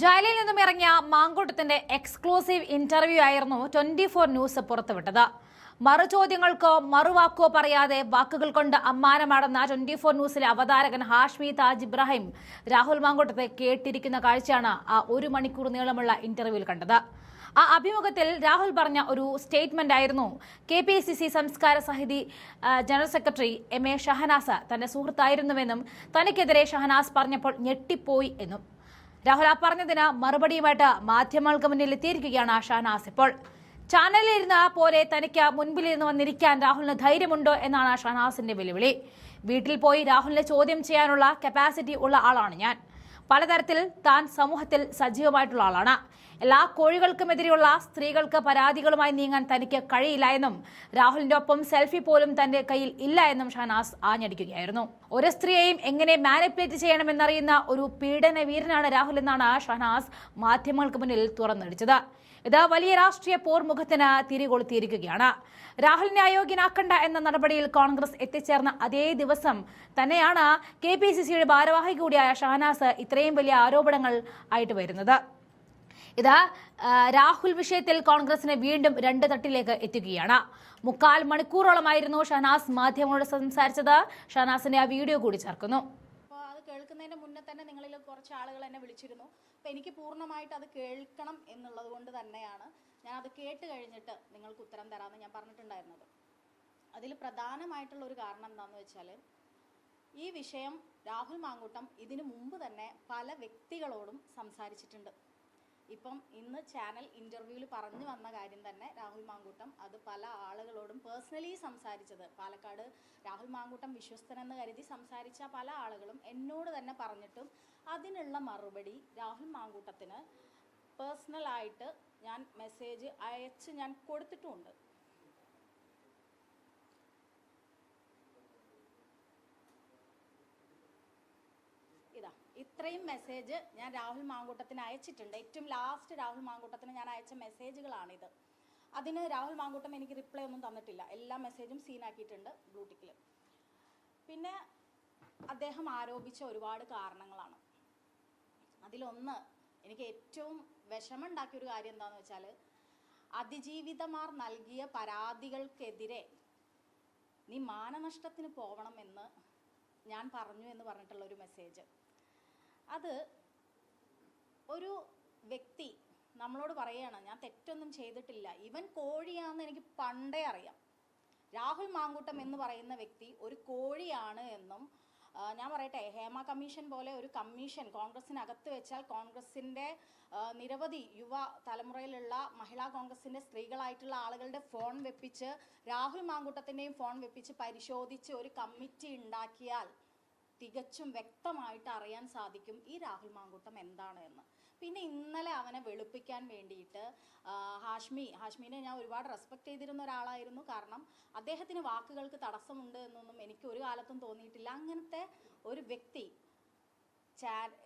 ജയിലിൽ നിന്നും ഇറങ്ങിയ മാങ്കൂട്ടത്തിന്റെ എക്സ്ക്ലൂസീവ് ഇന്റർവ്യൂ ആയിരുന്നു 24 ന്യൂസ് പുറത്തുവിട്ടത്. മറുചോദ്യങ്ങൾക്കോ മറുവാക്കോ പറയാതെ വാക്കുകൾ കൊണ്ട് അമ്മാനമാടുന്ന 24 ന്യൂസിലെ അവതാരകൻ ഹാഷ്മി താജ് ഇബ്രാഹിം രാഹുൽ മാങ്കൂട്ടത്തെ കേട്ടിരിക്കുന്ന കാഴ്ചയാണ് ആ 1 മണിക്കൂർ നീളമുള്ള ഇന്റർവ്യൂവിൽ കണ്ടത്. ആ അഭിമുഖത്തിൽ രാഹുൽ പറഞ്ഞ ഒരു സ്റ്റേറ്റ്മെന്റ് ആയിരുന്നു KPCC സംസ്കാര സമിതി ജനറൽ സെക്രട്ടറി MA ഷഹനാസ് തന്റെ സുഹൃത്തായിരുന്നുവെന്നും തനിക്കെതിരെ ഷഹനാസ് പറഞ്ഞപ്പോൾ ഞെട്ടിപ്പോയി എന്നും. രാഹുൽ ആ പറഞ്ഞതിന് മറുപടിയുമായിട്ട് മാധ്യമങ്ങൾക്ക് മുന്നിൽ എത്തിയിരിക്കുകയാണ് ഷഹനാസ്. ഇപ്പോൾ ചാനലിൽ ഇരുന്ന പോലെ തനിക്ക് മുൻപിലിരുന്ന് വന്നിരിക്കാൻ രാഹുലിന് ധൈര്യമുണ്ടോ എന്നാണ് ഷഹനാസിന്റെ വെല്ലുവിളി. വീട്ടിൽ പോയി രാഹുലിനെ ചോദ്യം ചെയ്യാനുള്ള കപ്പാസിറ്റി ഉള്ള ആളാണ് ഞാൻ. പലതരത്തിൽ താൻ സമൂഹത്തിൽ സജീവമായിട്ടുള്ള ആളാണ്. എല്ലാ കോഴികൾക്കുമെതിരെയുള്ള സ്ത്രീകൾക്ക് പരാതികളുമായി നീങ്ങാൻ തനിക്ക് കഴിയില്ല എന്നും രാഹുലിന്റെ ഒപ്പം സെൽഫി പോലും തന്റെ കയ്യിൽ ഇല്ല എന്നും ഷഹനാസ് ആഞ്ഞടിക്കുകയായിരുന്നു. ഒരു സ്ത്രീയെയും എങ്ങനെ മാനിപ്പുലേറ്റ് ചെയ്യണമെന്നറിയുന്ന ഒരു പീഡന വീരനാണ് രാഹുൽ എന്നാണ് ഷഹനാസ് മാധ്യമങ്ങൾക്ക് മുന്നിൽ തുറന്നടിച്ചത്. ഇത് വലിയ രാഷ്ട്രീയ പോർമുഖത്തിന് തിരികൊളുത്തിയിരിക്കുകയാണ്. രാഹുലിനെ അയോഗ്യനാക്കണ്ട എന്ന നടപടിയിൽ കോൺഗ്രസ് എത്തിച്ചേർന്ന അതേ ദിവസം തന്നെയാണ് KPCCയുടെ ഭാരവാഹി കൂടിയായ ഷഹനാസ് ഇത്രയും വലിയ ആരോപണങ്ങൾ ആയിട്ട് വരുന്നത്. ഇത് രാഹുൽ വിഷയത്തിൽ കോൺഗ്രസിനെ വീണ്ടും 2 തട്ടിലേക്ക് എത്തുകയാണ്. 3/4 മണിക്കൂറോളമായിരുന്നു ഷഹനാസ് മാധ്യമങ്ങളോട് സംസാരിച്ചത്. ഷഹനാസിന്റെ ആ വീഡിയോ കൂടി ചേർക്കുന്നു. കേൾക്കുന്നതിന് മുന്നേ തന്നെ നിങ്ങളിൽ കുറച്ച് ആളുകൾ എന്നെ വിളിച്ചിരുന്നു. അപ്പോൾ എനിക്ക് പൂർണ്ണമായിട്ട് അത് കേൾക്കണം എന്നുള്ളത് കൊണ്ട് തന്നെയാണ് ഞാൻ അത് കേട്ട് കഴിഞ്ഞിട്ട് നിങ്ങൾക്ക് ഉത്തരം തരാമെന്ന് ഞാൻ പറഞ്ഞിട്ടുണ്ടായിരുന്നത്. അതിൽ പ്രധാനമായിട്ടുള്ള ഒരു കാരണം എന്താണെന്ന് വെച്ചാൽ, ഈ വിഷയം രാഹുൽ മാങ്കൂട്ടം ഇതിനു മുമ്പ് തന്നെ പല വ്യക്തികളോടും സംസാരിച്ചിട്ടുണ്ട്. ഇപ്പം ഇന്ന് ചാനൽ ഇൻ്റർവ്യൂവിൽ പറഞ്ഞു വന്ന കാര്യം തന്നെ രാഹുൽ മാങ്കൂട്ടം അത് പല ആളുകളോടും പേഴ്സണലി സംസാരിച്ചത്, പാലക്കാട് രാഹുൽ മാങ്കൂട്ടം വിശ്വസ്തനെന്ന് കരുതി സംസാരിച്ച പല ആളുകളും എന്നോട് തന്നെ പറഞ്ഞിട്ടും അതിനുള്ള മറുപടി രാഹുൽ മാങ്കൂട്ടത്തിന് പേഴ്സണലായിട്ട് ഞാൻ മെസ്സേജ് അയച്ച് ഞാൻ കൊടുത്തിട്ടുമുണ്ട്. ഇത്രയും മെസ്സേജ് ഞാൻ രാഹുൽ മാങ്കൂട്ടത്തിന് അയച്ചിട്ടുണ്ട്. ഏറ്റവും ലാസ്റ്റ് രാഹുൽ മാങ്കൂട്ടത്തിന് ഞാൻ അയച്ച മെസ്സേജുകളാണിത്. അതിന് രാഹുൽ മാങ്കൂട്ടം എനിക്ക് റിപ്ലൈ ഒന്നും തന്നിട്ടില്ല. എല്ലാ മെസ്സേജും സീനാക്കിയിട്ടുണ്ട് ബ്ലൂടിക്കിൽ. പിന്നെ അദ്ദേഹം ആരോപിച്ച ഒരുപാട് കാരണങ്ങളാണ്. അതിലൊന്ന്, എനിക്ക് ഏറ്റവും വിഷമമുണ്ടാക്കിയൊരു കാര്യം എന്താണെന്ന് വെച്ചാൽ, അതിജീവിതമാർ നൽകിയ പരാതികൾക്കെതിരെ നീ മാനനഷ്ടത്തിന് പോവണമെന്ന് ഞാൻ പറഞ്ഞു എന്ന് പറഞ്ഞിട്ടുള്ളൊരു മെസ്സേജ്. അത് ഒരു വ്യക്തി നമ്മളോട് പറയുകയാണ്, ഞാൻ തെറ്റൊന്നും ചെയ്തിട്ടില്ല, ഇവൻ കോഴിയാണെന്ന് എനിക്ക് പണ്ടേ അറിയാം. രാഹുൽ മാങ്കൂട്ടം എന്ന് പറയുന്ന വ്യക്തി ഒരു കോഴിയാണ് എന്നും, ഞാൻ പറയട്ടെ, ഹേമ കമ്മീഷൻ പോലെ ഒരു കമ്മീഷൻ കോൺഗ്രസിനകത്ത് വെച്ചാൽ കോൺഗ്രസിൻ്റെ നിരവധി യുവ തലമുറയിലുള്ള മഹിളാ കോൺഗ്രസിൻ്റെ സ്ത്രീകളായിട്ടുള്ള ആളുകളുടെ ഫോൺ വെപ്പിച്ച് രാഹുൽ മാങ്കൂട്ടത്തിൻ്റെയും ഫോൺ വെപ്പിച്ച് പരിശോധിച്ച് ഒരു കമ്മിറ്റി ഉണ്ടാക്കിയാൽ തികച്ചും വ്യക്തമായിട്ട് അറിയാൻ സാധിക്കും ഈ രാഹുൽ മാങ്കൂട്ടം എന്താണ് എന്ന്. പിന്നെ ഇന്നലെ അവനെ വെളുപ്പിക്കാൻ വേണ്ടിയിട്ട് ഹാഷ്മിനെ ഞാൻ ഒരുപാട് റെസ്പെക്ട് ചെയ്തിരുന്ന ഒരാളായിരുന്നു. കാരണം അദ്ദേഹത്തിന് വാക്കുകൾക്ക് തടസ്സമുണ്ട് എന്നൊന്നും എനിക്ക് ഒരു കാലത്തും തോന്നിയിട്ടില്ല. അങ്ങനത്തെ ഒരു വ്യക്തി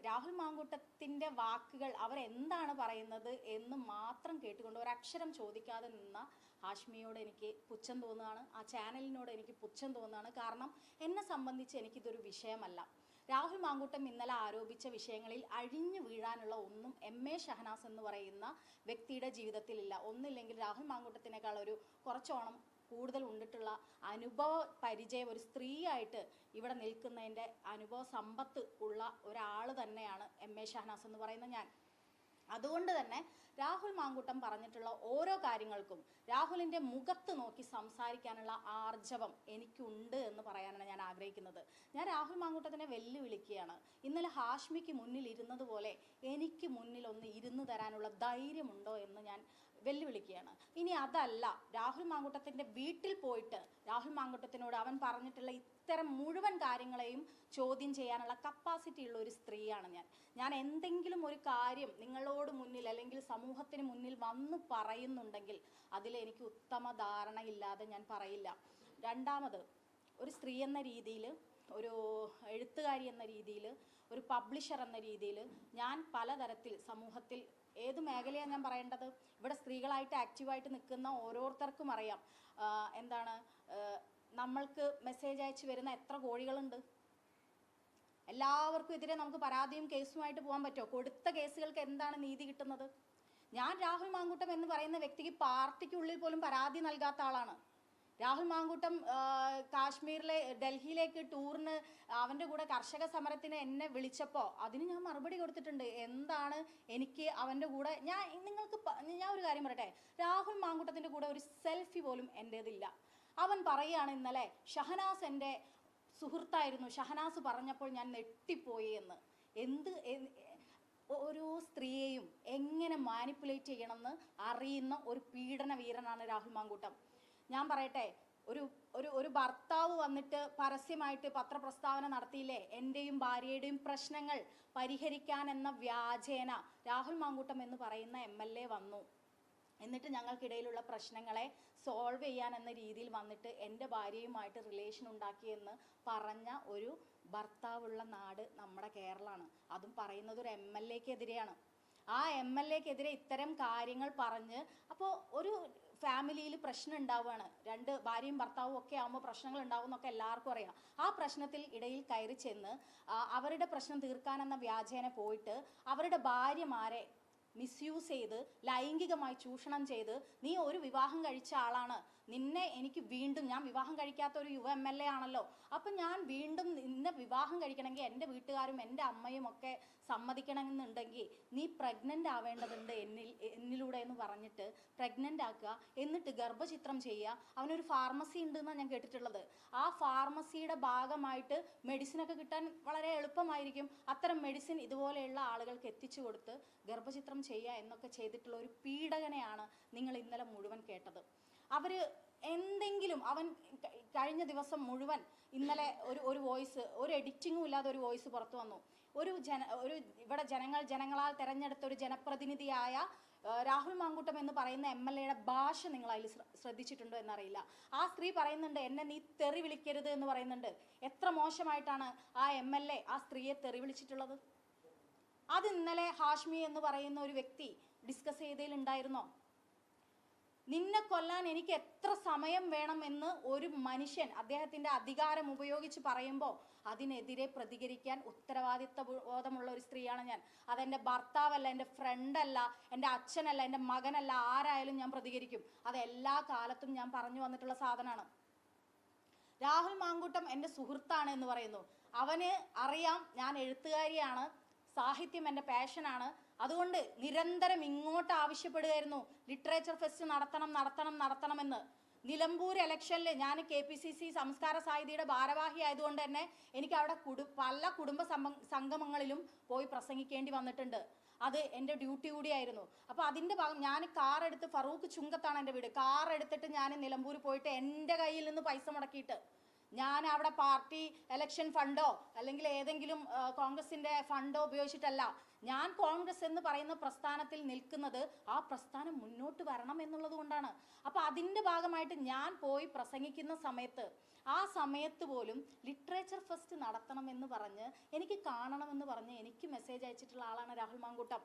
രാഹുൽ മാങ്കൂട്ടത്തിൻ്റെ വാക്കുകൾ അവരെന്താണ് പറയുന്നത് എന്ന് മാത്രം കേട്ടുകൊണ്ട് ഒരക്ഷരം ചോദിക്കാതെ നിന്ന ഹാഷ്മിയോട് എനിക്ക് പുച്ഛം തോന്നുകയാണ്. ആ ചാനലിനോട് എനിക്ക് പുച്ഛം തോന്നുകയാണ്. കാരണം എന്നെ സംബന്ധിച്ച് എനിക്കിതൊരു വിഷയമല്ല. രാഹുൽ മാങ്കൂട്ടം ഇന്നലെ ആരോപിച്ച വിഷയങ്ങളിൽ അഴിഞ്ഞു വീഴാനുള്ള ഒന്നും MA ഷഹനാസ് എന്ന് പറയുന്ന വ്യക്തിയുടെ ജീവിതത്തിലില്ല. ഒന്നില്ലെങ്കിൽ രാഹുൽ മാങ്കൂട്ടത്തിനേക്കാൾ ഒരു കുറച്ചോണം കൂടുതൽ ഉണ്ടിട്ടുള്ള അനുഭവ പരിചയം, ഒരു സ്ത്രീയായിട്ട് ഇവിടെ നിൽക്കുന്നതിൻ്റെ അനുഭവ സമ്പത്ത് ഉള്ള ഒരാൾ തന്നെയാണ് MA ഷഹനാസ് എന്ന് പറയുന്ന ഞാൻ. അതുകൊണ്ട് തന്നെ രാഹുൽ മാങ്കൂട്ടം പറഞ്ഞിട്ടുള്ള ഓരോ കാര്യങ്ങൾക്കും രാഹുലിൻ്റെ മുഖത്ത് നോക്കി സംസാരിക്കാനുള്ള ആർജവം എനിക്കുണ്ട് എന്ന് പറയാനാണ് ഞാൻ ആഗ്രഹിക്കുന്നത്. ഞാൻ രാഹുൽ മാങ്കൂട്ടത്തിനെ വെല്ലുവിളിക്കുകയാണ്. ഇന്നലെ ഹാഷ്മിക്ക് മുന്നിൽ ഇരുന്നതുപോലെ എനിക്ക് മുന്നിൽ ഒന്ന് ഇരുന്ന് തരാനുള്ള ധൈര്യമുണ്ടോ എന്ന് ഞാൻ വെല്ലുവിളിക്കുകയാണ്. ഇനി അതല്ല, രാഹുൽ മാങ്കൂട്ടത്തിൻ്റെ വീട്ടിൽ പോയിട്ട് രാഹുൽ മാങ്കൂട്ടത്തിനോട് അവൻ പറഞ്ഞിട്ടുള്ള ഇത്തരം മുഴുവൻ കാര്യങ്ങളെയും ചോദ്യം ചെയ്യാനുള്ള കപ്പാസിറ്റി ഉള്ള ഒരു സ്ത്രീയാണ് ഞാൻ എന്തെങ്കിലും ഒരു കാര്യം നിങ്ങളോട് മുന്നിൽ അല്ലെങ്കിൽ സമൂഹത്തിന് മുന്നിൽ വന്ന് പറയുന്നുണ്ടെങ്കിൽ അതിലെനിക്ക് ഉത്തമ ധാരണയില്ലാതെ ഞാൻ പറയില്ല. രണ്ടാമത്, ഒരു സ്ത്രീ എന്ന രീതിയിൽ, ഒരു എഴുത്തുകാരി എന്ന രീതിയിൽ, ഒരു പബ്ലിഷർ എന്ന രീതിയിൽ ഞാൻ പലതരത്തിൽ സമൂഹത്തിൽ ഏത് മേഖലയാണ് ഞാൻ പറയേണ്ടത്, ഇവിടെ സ്ത്രീകളായിട്ട് ആക്റ്റീവായിട്ട് നിൽക്കുന്ന ഓരോരുത്തർക്കും അറിയാം എന്താണ് നമ്മൾക്ക് മെസ്സേജ് അയച്ചു വരുന്ന എത്ര കോഴികളുണ്ട്. എല്ലാവർക്കും എതിരെ നമുക്ക് പരാതിയും കേസുമായിട്ട് പോകാൻ പറ്റുമോ? കൊടുത്ത കേസുകൾക്ക് എന്താണ് നീതി കിട്ടുന്നത്? ഞാൻ രാഹുൽ മാങ്കൂട്ടം എന്ന് പറയുന്ന വ്യക്തിക്ക് പാർട്ടിക്കുള്ളിൽ പോലും പരാതി നൽകാത്ത ആളാണ്. രാഹുൽ മാങ്കൂട്ടം കാശ്മീരിലെ ഡൽഹിയിലേക്ക് ടൂറിന് അവൻ്റെ കൂടെ കർഷക സമരത്തിന് എന്നെ വിളിച്ചപ്പോൾ അതിന് ഞാൻ മറുപടി കൊടുത്തിട്ടുണ്ട്. എന്താണ് എനിക്ക് അവൻ്റെ കൂടെ ഞാൻ ഒരു കാര്യം പറയട്ടെ, രാഹുൽ മാങ്കൂട്ടത്തിൻ്റെ കൂടെ ഒരു സെൽഫി പോലും എൻ്റേതില്ല. അവൻ പറയുകയാണ് ഇന്നലെ ഷഹനാസ് എൻ്റെ സുഹൃത്തായിരുന്നു, ഷഹനാസ് പറഞ്ഞപ്പോൾ ഞാൻ നെട്ടിപ്പോയി എന്ന്. ഓരോ സ്ത്രീയെയും എങ്ങനെ മാനിപ്പുലേറ്റ് ചെയ്യണമെന്ന് അറിയുന്ന ഒരു പീഡന വീരനാണ് രാഹുൽ മാങ്കൂട്ടം. ഞാൻ പറയട്ടെ, ഒരു ഭർത്താവ് വന്നിട്ട് പരസ്യമായിട്ട് പത്രപ്രസ്താവന നടത്തിയില്ലേ, എൻ്റെയും ഭാര്യയുടെയും പ്രശ്നങ്ങൾ പരിഹരിക്കാൻ എന്ന വ്യാജേന രാഹുൽ മാങ്കൂട്ടം എന്ന് പറയുന്ന MLA വന്നു. എന്നിട്ട് ഞങ്ങൾക്കിടയിലുള്ള പ്രശ്നങ്ങളെ സോൾവ് ചെയ്യാൻ എന്ന രീതിയിൽ വന്നിട്ട് എൻ്റെ ഭാര്യയുമായിട്ട് റിലേഷൻ ഉണ്ടാക്കിയെന്ന് പറഞ്ഞ ഒരു ഭർത്താവുള്ള നാട് നമ്മുടെ കേരളമാണ്. അതും പറയുന്നത് ഒരു MLAക്കെതിരെയാണ്. ആ MLAക്കെതിരെ ഇത്തരം കാര്യങ്ങൾ പറഞ്ഞ് അപ്പോൾ ഒരു ഫാമിലിയിൽ പ്രശ്നം ഉണ്ടാവുകയാണ്. രണ്ട് ഭാര്യയും ഭർത്താവും ഒക്കെ ആകുമ്പോൾ പ്രശ്നങ്ങൾ ഉണ്ടാവും എന്നൊക്കെ എല്ലാവർക്കും അറിയാം. ആ പ്രശ്നത്തിൽ ഇടയിൽ കയറി ചെന്ന് അവരുടെ പ്രശ്നം തീർക്കാനെന്ന വ്യാജേന പോയിട്ട് അവരുടെ ഭാര്യമാരെ മിസ്യൂസ് ചെയ്ത് ലൈംഗികമായി ചൂഷണം ചെയ്ത്, നീ ഒരു വിവാഹം കഴിച്ച ആളാണ്, നിന്നെ എനിക്ക് വീണ്ടും, ഞാൻ വിവാഹം കഴിക്കാത്ത ഒരു യുവ MLA ആണല്ലോ, അപ്പം ഞാൻ വീണ്ടും നിന്നെ വിവാഹം കഴിക്കണമെങ്കിൽ എൻ്റെ വീട്ടുകാരും എൻ്റെ അമ്മയും ഒക്കെ സമ്മതിക്കണമെന്നുണ്ടെങ്കിൽ നീ പ്രഗ്നൻ്റ് ആവേണ്ടതുണ്ട് എന്നിലൂടെ എന്ന് പറഞ്ഞിട്ട് പ്രഗ്നൻ്റ് ആക്കുക. എന്നിട്ട് ഗർഭചിത്രം ചെയ്യുക. അവനൊരു ഫാർമസി ഉണ്ടെന്നാണ് ഞാൻ കേട്ടിട്ടുള്ളത്. ആ ഫാർമസിയുടെ ഭാഗമായിട്ട് മെഡിസിനൊക്കെ കിട്ടാൻ വളരെ എളുപ്പമായിരിക്കും. അത്തരം മെഡിസിൻ ഇതുപോലെയുള്ള ആളുകൾക്ക് എത്തിച്ചു കൊടുത്ത് ഗർഭചിത്രം ചെയ്യുക എന്നൊക്കെ ചെയ്തിട്ടുള്ള ഒരു പീഡകനെയാണ് നിങ്ങൾ ഇന്നലെ മുഴുവൻ കേട്ടത്. അവർ എന്തെങ്കിലും, അവൻ കഴിഞ്ഞ ദിവസം മുഴുവൻ ഇന്നലെ ഒരു വോയിസ്, ഒരു എഡിറ്റിങ്ങും ഇല്ലാതെ ഒരു വോയിസ് പുറത്തു വന്നു. ഇവിടെ ജനങ്ങളാൽ തെരഞ്ഞെടുത്ത ഒരു ജനപ്രതിനിധിയായ രാഹുൽ മാങ്കൂട്ടം എന്ന് പറയുന്ന MLAയുടെ ഭാഷ നിങ്ങൾ അതിൽ ശ്രദ്ധിച്ചിട്ടുണ്ടോ എന്നറിയില്ല. ആ സ്ത്രീ പറയുന്നുണ്ട്, എന്നെ നീ തെറി വിളിക്കരുത് എന്ന് പറയുന്നുണ്ട്. എത്ര മോശമായിട്ടാണ് ആ MLA ആ സ്ത്രീയെ തെറി വിളിച്ചിട്ടുള്ളത്? അത് ഇന്നലെ ഹാഷ്മി എന്ന് പറയുന്ന ഒരു വ്യക്തി ഡിസ്കസ് ചെയ്തതിലുണ്ടായിരുന്നോ? നിന്നെ കൊല്ലാൻ എനിക്ക് എത്ര സമയം വേണമെന്ന് ഒരു മനുഷ്യൻ അദ്ദേഹത്തിൻ്റെ അധികാരം ഉപയോഗിച്ച് പറയുമ്പോൾ അതിനെതിരെ പ്രതികരിക്കാൻ ഉത്തരവാദിത്വ ബോധമുള്ള ഒരു സ്ത്രീയാണ് ഞാൻ. അതെൻ്റെ ഭർത്താവല്ല, എൻ്റെ ഫ്രണ്ടല്ല, എൻ്റെ അച്ഛനല്ല, എൻ്റെ മകനല്ല, ആരായാലും ഞാൻ പ്രതികരിക്കും. അത് എല്ലാ കാലത്തും ഞാൻ പറഞ്ഞു വന്നിട്ടുള്ള സാധനമാണ്. രാഹുൽ മാങ്കൂട്ടം എൻ്റെ സുഹൃത്താണ് എന്ന് പറയുന്നു. അവന് അറിയാം ഞാൻ എഴുത്തുകാരിയാണ്, സാഹിത്യം എൻ്റെ പാഷനാണ്. അതുകൊണ്ട് നിരന്തരം ഇങ്ങോട്ട് ആവശ്യപ്പെടുകയായിരുന്നു ലിറ്ററേച്ചർ ഫെസ്റ്റ് നടത്തണമെന്ന്. നിലമ്പൂർ ഇലക്ഷനിൽ ഞാൻ KPCC സംസ്കാര സാഹിതിയുടെ ഭാരവാഹി ആയതുകൊണ്ട് തന്നെ എനിക്ക് അവിടെ പല കുടുംബ സംഗമങ്ങളിലും പോയി പ്രസംഗിക്കേണ്ടി വന്നിട്ടുണ്ട്. അത് എൻ്റെ ഡ്യൂട്ടി കൂടിയായിരുന്നു. അപ്പോൾ അതിൻ്റെ ഭാഗം ഞാൻ കാർ എടുത്ത്, ഫറൂഖ് ചുങ്കത്താണ് എൻ്റെ വീട്, കാർ എടുത്തിട്ട് ഞാൻ നിലമ്പൂർ പോയിട്ട് എൻ്റെ കയ്യിൽ നിന്ന് പൈസ മുടക്കിയിട്ട്, ഞാൻ അവിടെ പാർട്ടി എലക്ഷൻ ഫണ്ടോ അല്ലെങ്കിൽ ഏതെങ്കിലും കോൺഗ്രസിൻ്റെ ഫണ്ടോ ഉപയോഗിച്ചിട്ടല്ല. ഞാൻ കോൺഗ്രസ് എന്ന് പറയുന്ന പ്രസ്ഥാനത്തിൽ നിൽക്കുന്നത് ആ പ്രസ്ഥാനം മുന്നോട്ട് വരണം എന്നുള്ളത് കൊണ്ടാണ്. അപ്പോൾ അതിൻ്റെ ഭാഗമായിട്ട് ഞാൻ പോയി പ്രസംഗിക്കുന്ന ആ സമയത്ത് പോലും ലിറ്ററേച്ചർ ഫെസ്റ്റ് നടത്തണമെന്ന് പറഞ്ഞ് എനിക്ക് കാണണമെന്ന് പറഞ്ഞ് എനിക്ക് മെസ്സേജ് അയച്ചിട്ടുള്ള ആളാണ് രാഹുൽ മാങ്കൂട്ടം.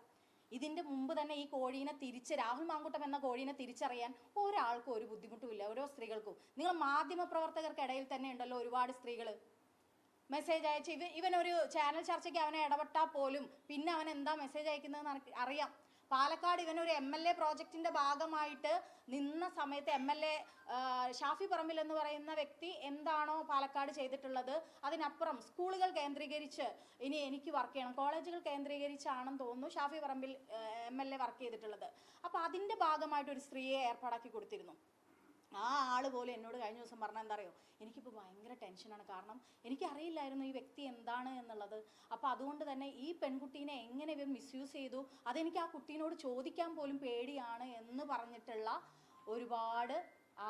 ഇതിൻ്റെ മുമ്പ് തന്നെ ഈ കോഴീനെ രാഹുൽ മാങ്കൂട്ടം എന്ന കോഴീനെ തിരിച്ചറിയാൻ ഒരാൾക്കും ഒരു ബുദ്ധിമുട്ടുമില്ല, ഓരോ സ്ത്രീകൾക്കും. നിങ്ങൾ മാധ്യമപ്രവർത്തകർക്കിടയിൽ തന്നെ ഉണ്ടല്ലോ ഒരുപാട് സ്ത്രീകൾ മെസ്സേജ് അയച്ച്, ഇവനൊരു ചാനൽ ചർച്ചയ്ക്ക് അവനെ ഇടപെട്ടാൽ പോലും പിന്നെ അവൻ എന്താ മെസ്സേജ് അയക്കുന്നതെന്ന് അറിയാം. പാലക്കാട് ഇവനൊരു MLA പ്രോജക്റ്റിൻ്റെ ഭാഗമായിട്ട് നിന്ന സമയത്ത് MLA ഷാഫി പറമ്പിൽ എന്ന് പറയുന്ന വ്യക്തി എന്താണോ പാലക്കാട് ചെയ്തിട്ടുള്ളത് അതിനപ്പുറം സ്കൂളുകൾ കേന്ദ്രീകരിച്ച് ഇനി എനിക്ക് വർക്ക് ചെയ്യണം, കോളേജുകൾ കേന്ദ്രീകരിച്ചാണെന്ന് തോന്നുന്നു ഷാഫി പറമ്പിൽ MLA വർക്ക് ചെയ്തിട്ടുള്ളത്. അപ്പോൾ അതിൻ്റെ ഭാഗമായിട്ട് ഒരു സ്ത്രീയെ ഏർപ്പാടാക്കി കൊടുത്തിരുന്നു. ആ ആൾ പോലും എന്നോട് കഴിഞ്ഞ ദിവസം പറഞ്ഞാൽ എന്താ അറിയോ, എനിക്കിപ്പോൾ ഭയങ്കര ടെൻഷനാണ്, കാരണം എനിക്കറിയില്ലായിരുന്നു ഈ വ്യക്തി എന്താണ് എന്നുള്ളത്. അപ്പോൾ അതുകൊണ്ട് തന്നെ ഈ പെൺകുട്ടീനെ എങ്ങനെ ഇവർ മിസ്യൂസ് ചെയ്തു, അതെനിക്ക് ആ കുട്ടീനോട് ചോദിക്കാൻ പോലും പേടിയാണ് എന്ന് പറഞ്ഞിട്ടുള്ള ഒരുപാട്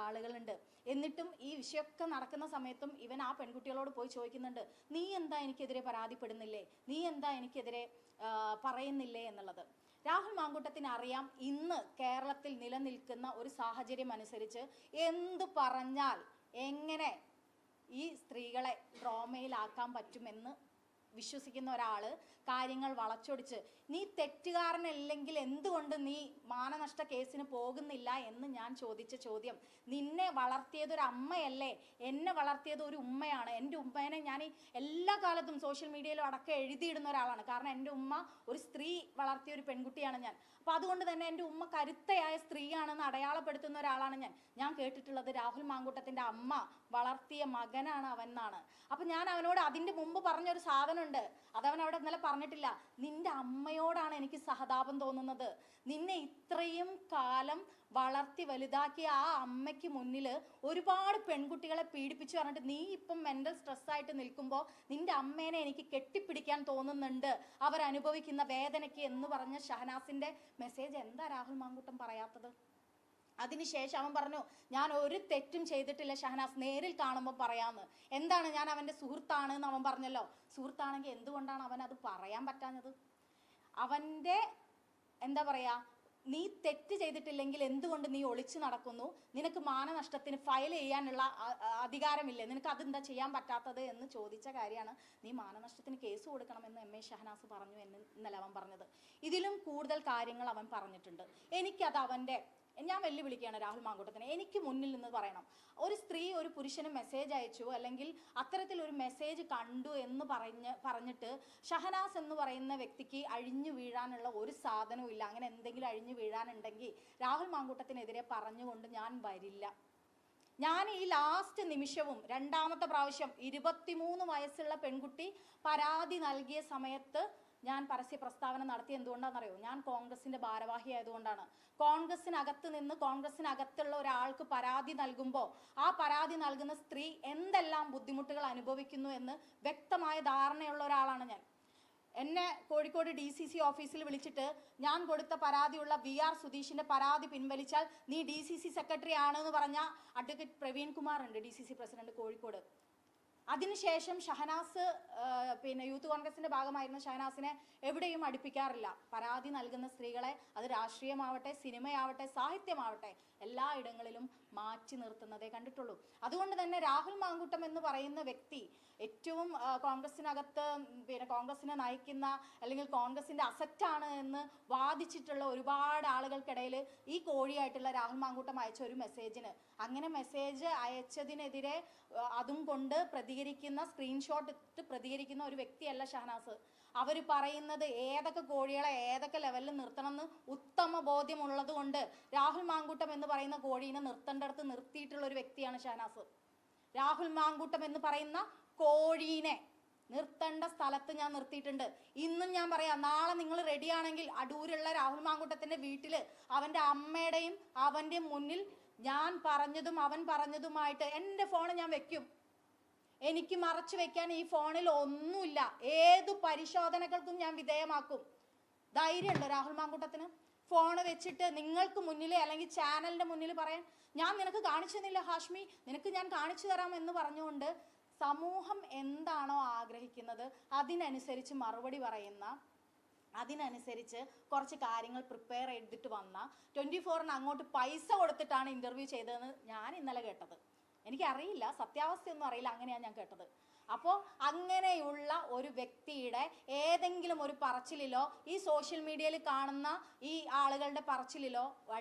ആളുകളുണ്ട്. എന്നിട്ടും ഈ വിഷയമൊക്കെ നടക്കുന്ന സമയത്തും ഇവൻ ആ പെൺകുട്ടികളോട് പോയി ചോദിക്കുന്നുണ്ട്, നീ എന്താ എനിക്കെതിരെ പരാതിപ്പെടുന്നില്ലേ, നീ എന്താ എനിക്കെതിരെ പറയുന്നില്ലേ എന്നുള്ളത്. രാഹുൽ മാങ്കൂട്ടത്തിന് അറിയാം ഇന്ന് കേരളത്തിൽ നിലനിൽക്കുന്ന ഒരു സാഹചര്യം അനുസരിച്ച് എന്തു പറഞ്ഞാൽ എങ്ങനെ ഈ സ്ത്രീകളെ ട്രോമയിലാക്കാൻ പറ്റുമെന്ന് വിശ്വസിക്കുന്ന ഒരാൾ കാര്യങ്ങൾ വളച്ചൊടിച്ച് നീ തെറ്റുകാരനല്ലെങ്കിൽ എന്തുകൊണ്ട് നീ മാനനഷ്ട കേസിന് പോകുന്നില്ല എന്ന് ഞാൻ ചോദിച്ച ചോദ്യം, നിന്നെ വളർത്തിയത് ഒരു അമ്മയല്ലേ, എന്നെ വളർത്തിയത് ഒരു ഉമ്മയാണ്. എൻ്റെ ഉമ്മേനെ ഞാൻ എല്ലാ കാലത്തും സോഷ്യൽ മീഡിയയിലും അടക്കം എഴുതിയിടുന്ന ഒരാളാണ്. കാരണം എൻ്റെ ഉമ്മ ഒരു സ്ത്രീ വളർത്തിയ ഒരു പെൺകുട്ടിയാണ് ഞാൻ. അപ്പോൾ അതുകൊണ്ട് തന്നെ എൻ്റെ ഉമ്മ കരുത്തയായ സ്ത്രീയാണെന്ന് അടയാളപ്പെടുത്തുന്ന ഒരാളാണ് ഞാൻ കേട്ടിട്ടുള്ളത് രാഹുൽ മാങ്കൂട്ടത്തിൻ്റെ അമ്മ വളർത്തിയ മകനാണ് അവൻ എന്നാണ്. അപ്പം ഞാൻ അവനോട് അതിൻ്റെ മുമ്പ് പറഞ്ഞൊരു സാധനമുണ്ട്, അതവൻ അവിടെ ഇന്നലെ പറഞ്ഞിട്ടില്ല. നിന്റെ അമ്മയോടാണ് എനിക്ക് സഹതാപം തോന്നുന്നത്. നിന്നെ ഇത്രയും കാലം വളർത്തി വലുതാക്കിയ ആ അമ്മയ്ക്ക് മുന്നിൽ ഒരുപാട് പെൺകുട്ടികളെ പീഡിപ്പിച്ചു പറഞ്ഞിട്ട് നീ ഇപ്പം മെൻ്റൽ സ്ട്രെസ്സായിട്ട് നിൽക്കുമ്പോൾ നിന്റെ അമ്മേനെ എനിക്ക് കെട്ടിപ്പിടിക്കാൻ തോന്നുന്നുണ്ട് അവരനുഭവിക്കുന്ന വേദനയ്ക്ക് എന്ന് പറഞ്ഞ ഷഹനാസിൻ്റെ മെസ്സേജ് എന്താ രാഹുൽ മാങ്കൂട്ടം പറയാത്തത്? അതിനുശേഷം അവൻ പറഞ്ഞു, ഞാൻ ഒരു തെറ്റും ചെയ്തിട്ടില്ല ഷഹനാസ്, നേരിൽ കാണുമ്പോൾ പറയാമെന്ന്. എന്താണ്, ഞാൻ അവൻ്റെ സുഹൃത്താണ് എന്ന് അവൻ പറഞ്ഞല്ലോ. സുഹൃത്താണെങ്കിൽ എന്തുകൊണ്ടാണ് അവൻ അത് പറയാൻ പറ്റാഞ്ഞത്? അവൻ്റെ എന്താ പറയുക, നീ തെറ്റ് ചെയ്തിട്ടില്ലെങ്കിൽ എന്തുകൊണ്ട് നീ ഒളിച്ചു നടക്കുന്നു? നിനക്ക് മാനനഷ്ടത്തിന് ഫയൽ ചെയ്യാനുള്ള അധികാരമില്ലേ? നിനക്ക് അതെന്താ ചെയ്യാൻ പറ്റാത്തത് എന്ന് ചോദിച്ച കാര്യമാണ്. നീ മാനനഷ്ടത്തിന് കേസ് കൊടുക്കണമെന്ന് എം എ ഷഹനാസ് പറഞ്ഞു എന്ന് ഇന്നലെ അവൻ പറഞ്ഞത്. ഇതിലും കൂടുതൽ കാര്യങ്ങൾ അവൻ പറഞ്ഞിട്ടുണ്ട്. എനിക്കത് ഞാൻ വെല്ലുവിളിക്കുകയാണ് രാഹുൽ മാങ്കൂട്ടത്തിനെ. എനിക്ക് മുന്നിൽ നിന്ന് പറയണം, ഒരു സ്ത്രീ ഒരു പുരുഷന് മെസ്സേജ് അയച്ചു അല്ലെങ്കിൽ അത്തരത്തിലൊരു മെസ്സേജ് കണ്ടു എന്ന് പറഞ്ഞിട്ട് ഷഹനാസ് എന്ന് പറയുന്ന വ്യക്തിക്ക് അഴിഞ്ഞു വീഴാനുള്ള ഒരു സാധനവും ഇല്ല. അങ്ങനെ എന്തെങ്കിലും അഴിഞ്ഞു വീഴാനുണ്ടെങ്കിൽ രാഹുൽ മാങ്കൂട്ടത്തിനെതിരെ പറഞ്ഞുകൊണ്ട് ഞാൻ വരില്ല. ഞാൻ ഈ ലാസ്റ്റ് നിമിഷവും രണ്ടാമത്തെ പ്രാവശ്യം 23 വയസ്സുള്ള പെൺകുട്ടി പരാതി നൽകിയ സമയത്ത് ഞാൻ പരസ്യ പ്രസ്താവന നടത്തി. എന്തുകൊണ്ടാണെന്നറിയോ? ഞാൻ കോൺഗ്രസിന്റെ ഭാരവാഹി ആയതുകൊണ്ടാണ്. കോൺഗ്രസിനകത്ത് നിന്ന് കോൺഗ്രസിനകത്തുള്ള ഒരാൾക്ക് പരാതി നൽകുമ്പോൾ ആ പരാതി നൽകുന്ന സ്ത്രീ എന്തെല്ലാം ബുദ്ധിമുട്ടുകൾ അനുഭവിക്കുന്നു എന്ന് വ്യക്തമായ ധാരണയുള്ള ഒരാളാണ് ഞാൻ. എന്നെ കോഴിക്കോട് DCC ഓഫീസിൽ വിളിച്ചിട്ട് ഞാൻ കൊടുത്ത പരാതിയുള്ള VR സുധീഷിന്റെ പരാതി പിൻവലിച്ചാൽ നീ DCC സെക്രട്ടറി ആണെന്ന് പറഞ്ഞ അഡ്വക്കേറ്റ് പ്രവീൺ കുമാർ ഉണ്ട്, DCC പ്രസിഡന്റ് കോഴിക്കോട്. അതിനുശേഷം ഷഹനാസ് യൂത്ത് കോൺഗ്രസിന്റെ ഭാഗമായിരുന്ന ഷഹനാസിനെ എവിടെയും അടുപ്പിക്കാറില്ല. പരാതി നൽകുന്ന സ്ത്രീകളെ അത് രാഷ്ട്രീയമാവട്ടെ, സിനിമയാവട്ടെ, സാഹിത്യമാവട്ടെ എല്ലാ ഇടങ്ങളിലും മാറ്റി നിർത്തുന്നതേ കണ്ടിട്ടുള്ളൂ. അതുകൊണ്ട് തന്നെ രാഹുൽ മാങ്കൂട്ടം എന്ന് പറയുന്ന വ്യക്തി ഏറ്റവും കോൺഗ്രസിനകത്ത് കോൺഗ്രസിനെ നയിക്കുന്ന അല്ലെങ്കിൽ കോൺഗ്രസിന്റെ അസറ്റാണ് എന്ന് വാദിച്ചിട്ടുള്ള ഒരുപാട് ആളുകൾക്കിടയിൽ ഈ കോഴിയായിട്ടുള്ള രാഹുൽ മാങ്കൂട്ടം അയച്ച ഒരു മെസ്സേജിന്, അങ്ങനെ മെസ്സേജ് അയച്ചതിനെതിരെ അതും കൊണ്ട് പ്രതികരിക്കുന്ന, സ്ക്രീൻഷോട്ട് ഇട്ട് പ്രതികരിക്കുന്ന ഒരു വ്യക്തിയല്ല ഷഹനാസ്. അവർ പറയുന്നത് ഏതൊക്കെ കോഴികളെ ഏതൊക്കെ ലെവലിൽ നിർത്തണമെന്ന് ഉത്തമ ബോധ്യമുള്ളത് കൊണ്ട് രാഹുൽ മാങ്കൂട്ടം എന്ന് പറയുന്ന കോഴീനെ നിർത്തേണ്ടടുത്ത് നിർത്തിയിട്ടുള്ള ഒരു വ്യക്തിയാണ് ഷഹനാസ്. രാഹുൽ മാങ്കൂട്ടം എന്ന് പറയുന്ന കോഴീനെ നിർത്തേണ്ട സ്ഥലത്ത് ഞാൻ നിർത്തിയിട്ടുണ്ട്. ഇന്നും ഞാൻ പറയാം, നാളെ നിങ്ങൾ റെഡിയാണെങ്കിൽ അടൂരുള്ള രാഹുൽ മാങ്കൂട്ടത്തിന്റെ വീട്ടിൽ അവന്റെ അമ്മയുടെയും അവന്റെ മുന്നിൽ ഞാൻ പറഞ്ഞതും അവൻ പറഞ്ഞതുമായിട്ട് എൻ്റെ ഫോൺ ഞാൻ വെക്കും. എനിക്ക് മറച്ചു വെക്കാൻ ഈ ഫോണിൽ ഒന്നുമില്ല. ഏതു പരിശോധനകൾക്കും ഞാൻ വിധേയമാക്കും. ധൈര്യമുണ്ട് രാഹുൽ മാങ്കൂട്ടത്തിന് ഫോണ് വെച്ചിട്ട് നിങ്ങൾക്ക് മുന്നിൽ അല്ലെങ്കിൽ ചാനലിന്റെ മുന്നിൽ പറയാൻ, ഞാൻ നിനക്ക് കാണിച്ചു തന്നില്ല ഹാഷ്മി, നിനക്ക് ഞാൻ കാണിച്ചു തരാം എന്ന് പറഞ്ഞുകൊണ്ട് സമൂഹം എന്താണോ ആഗ്രഹിക്കുന്നത് അതിനനുസരിച്ച് മറുപടി പറയുന്ന, അതിനനുസരിച്ച് കുറച്ച് കാര്യങ്ങൾ പ്രിപ്പയർ ചെയ്തിട്ട് വന്ന 24-ന് അങ്ങോട്ട് പൈസ കൊടുത്തിട്ടാണ് ഇന്റർവ്യൂ ചെയ്തതെന്ന് ഞാൻ ഇന്നലെ കേട്ടത്. എനിക്കറിയില്ല, സത്യാവസ്ഥയൊന്നും അറിയില്ല, അങ്ങനെയാണ് ഞാൻ കേട്ടത്. അപ്പോൾ അങ്ങനെയുള്ള ഒരു വ്യക്തിയുടെ ഏതെങ്കിലും ഒരു പറച്ചിലിലോ ഈ സോഷ്യൽ മീഡിയയിൽ കാണുന്ന ഈ ആളുകളുടെ പറച്ചിലിലോ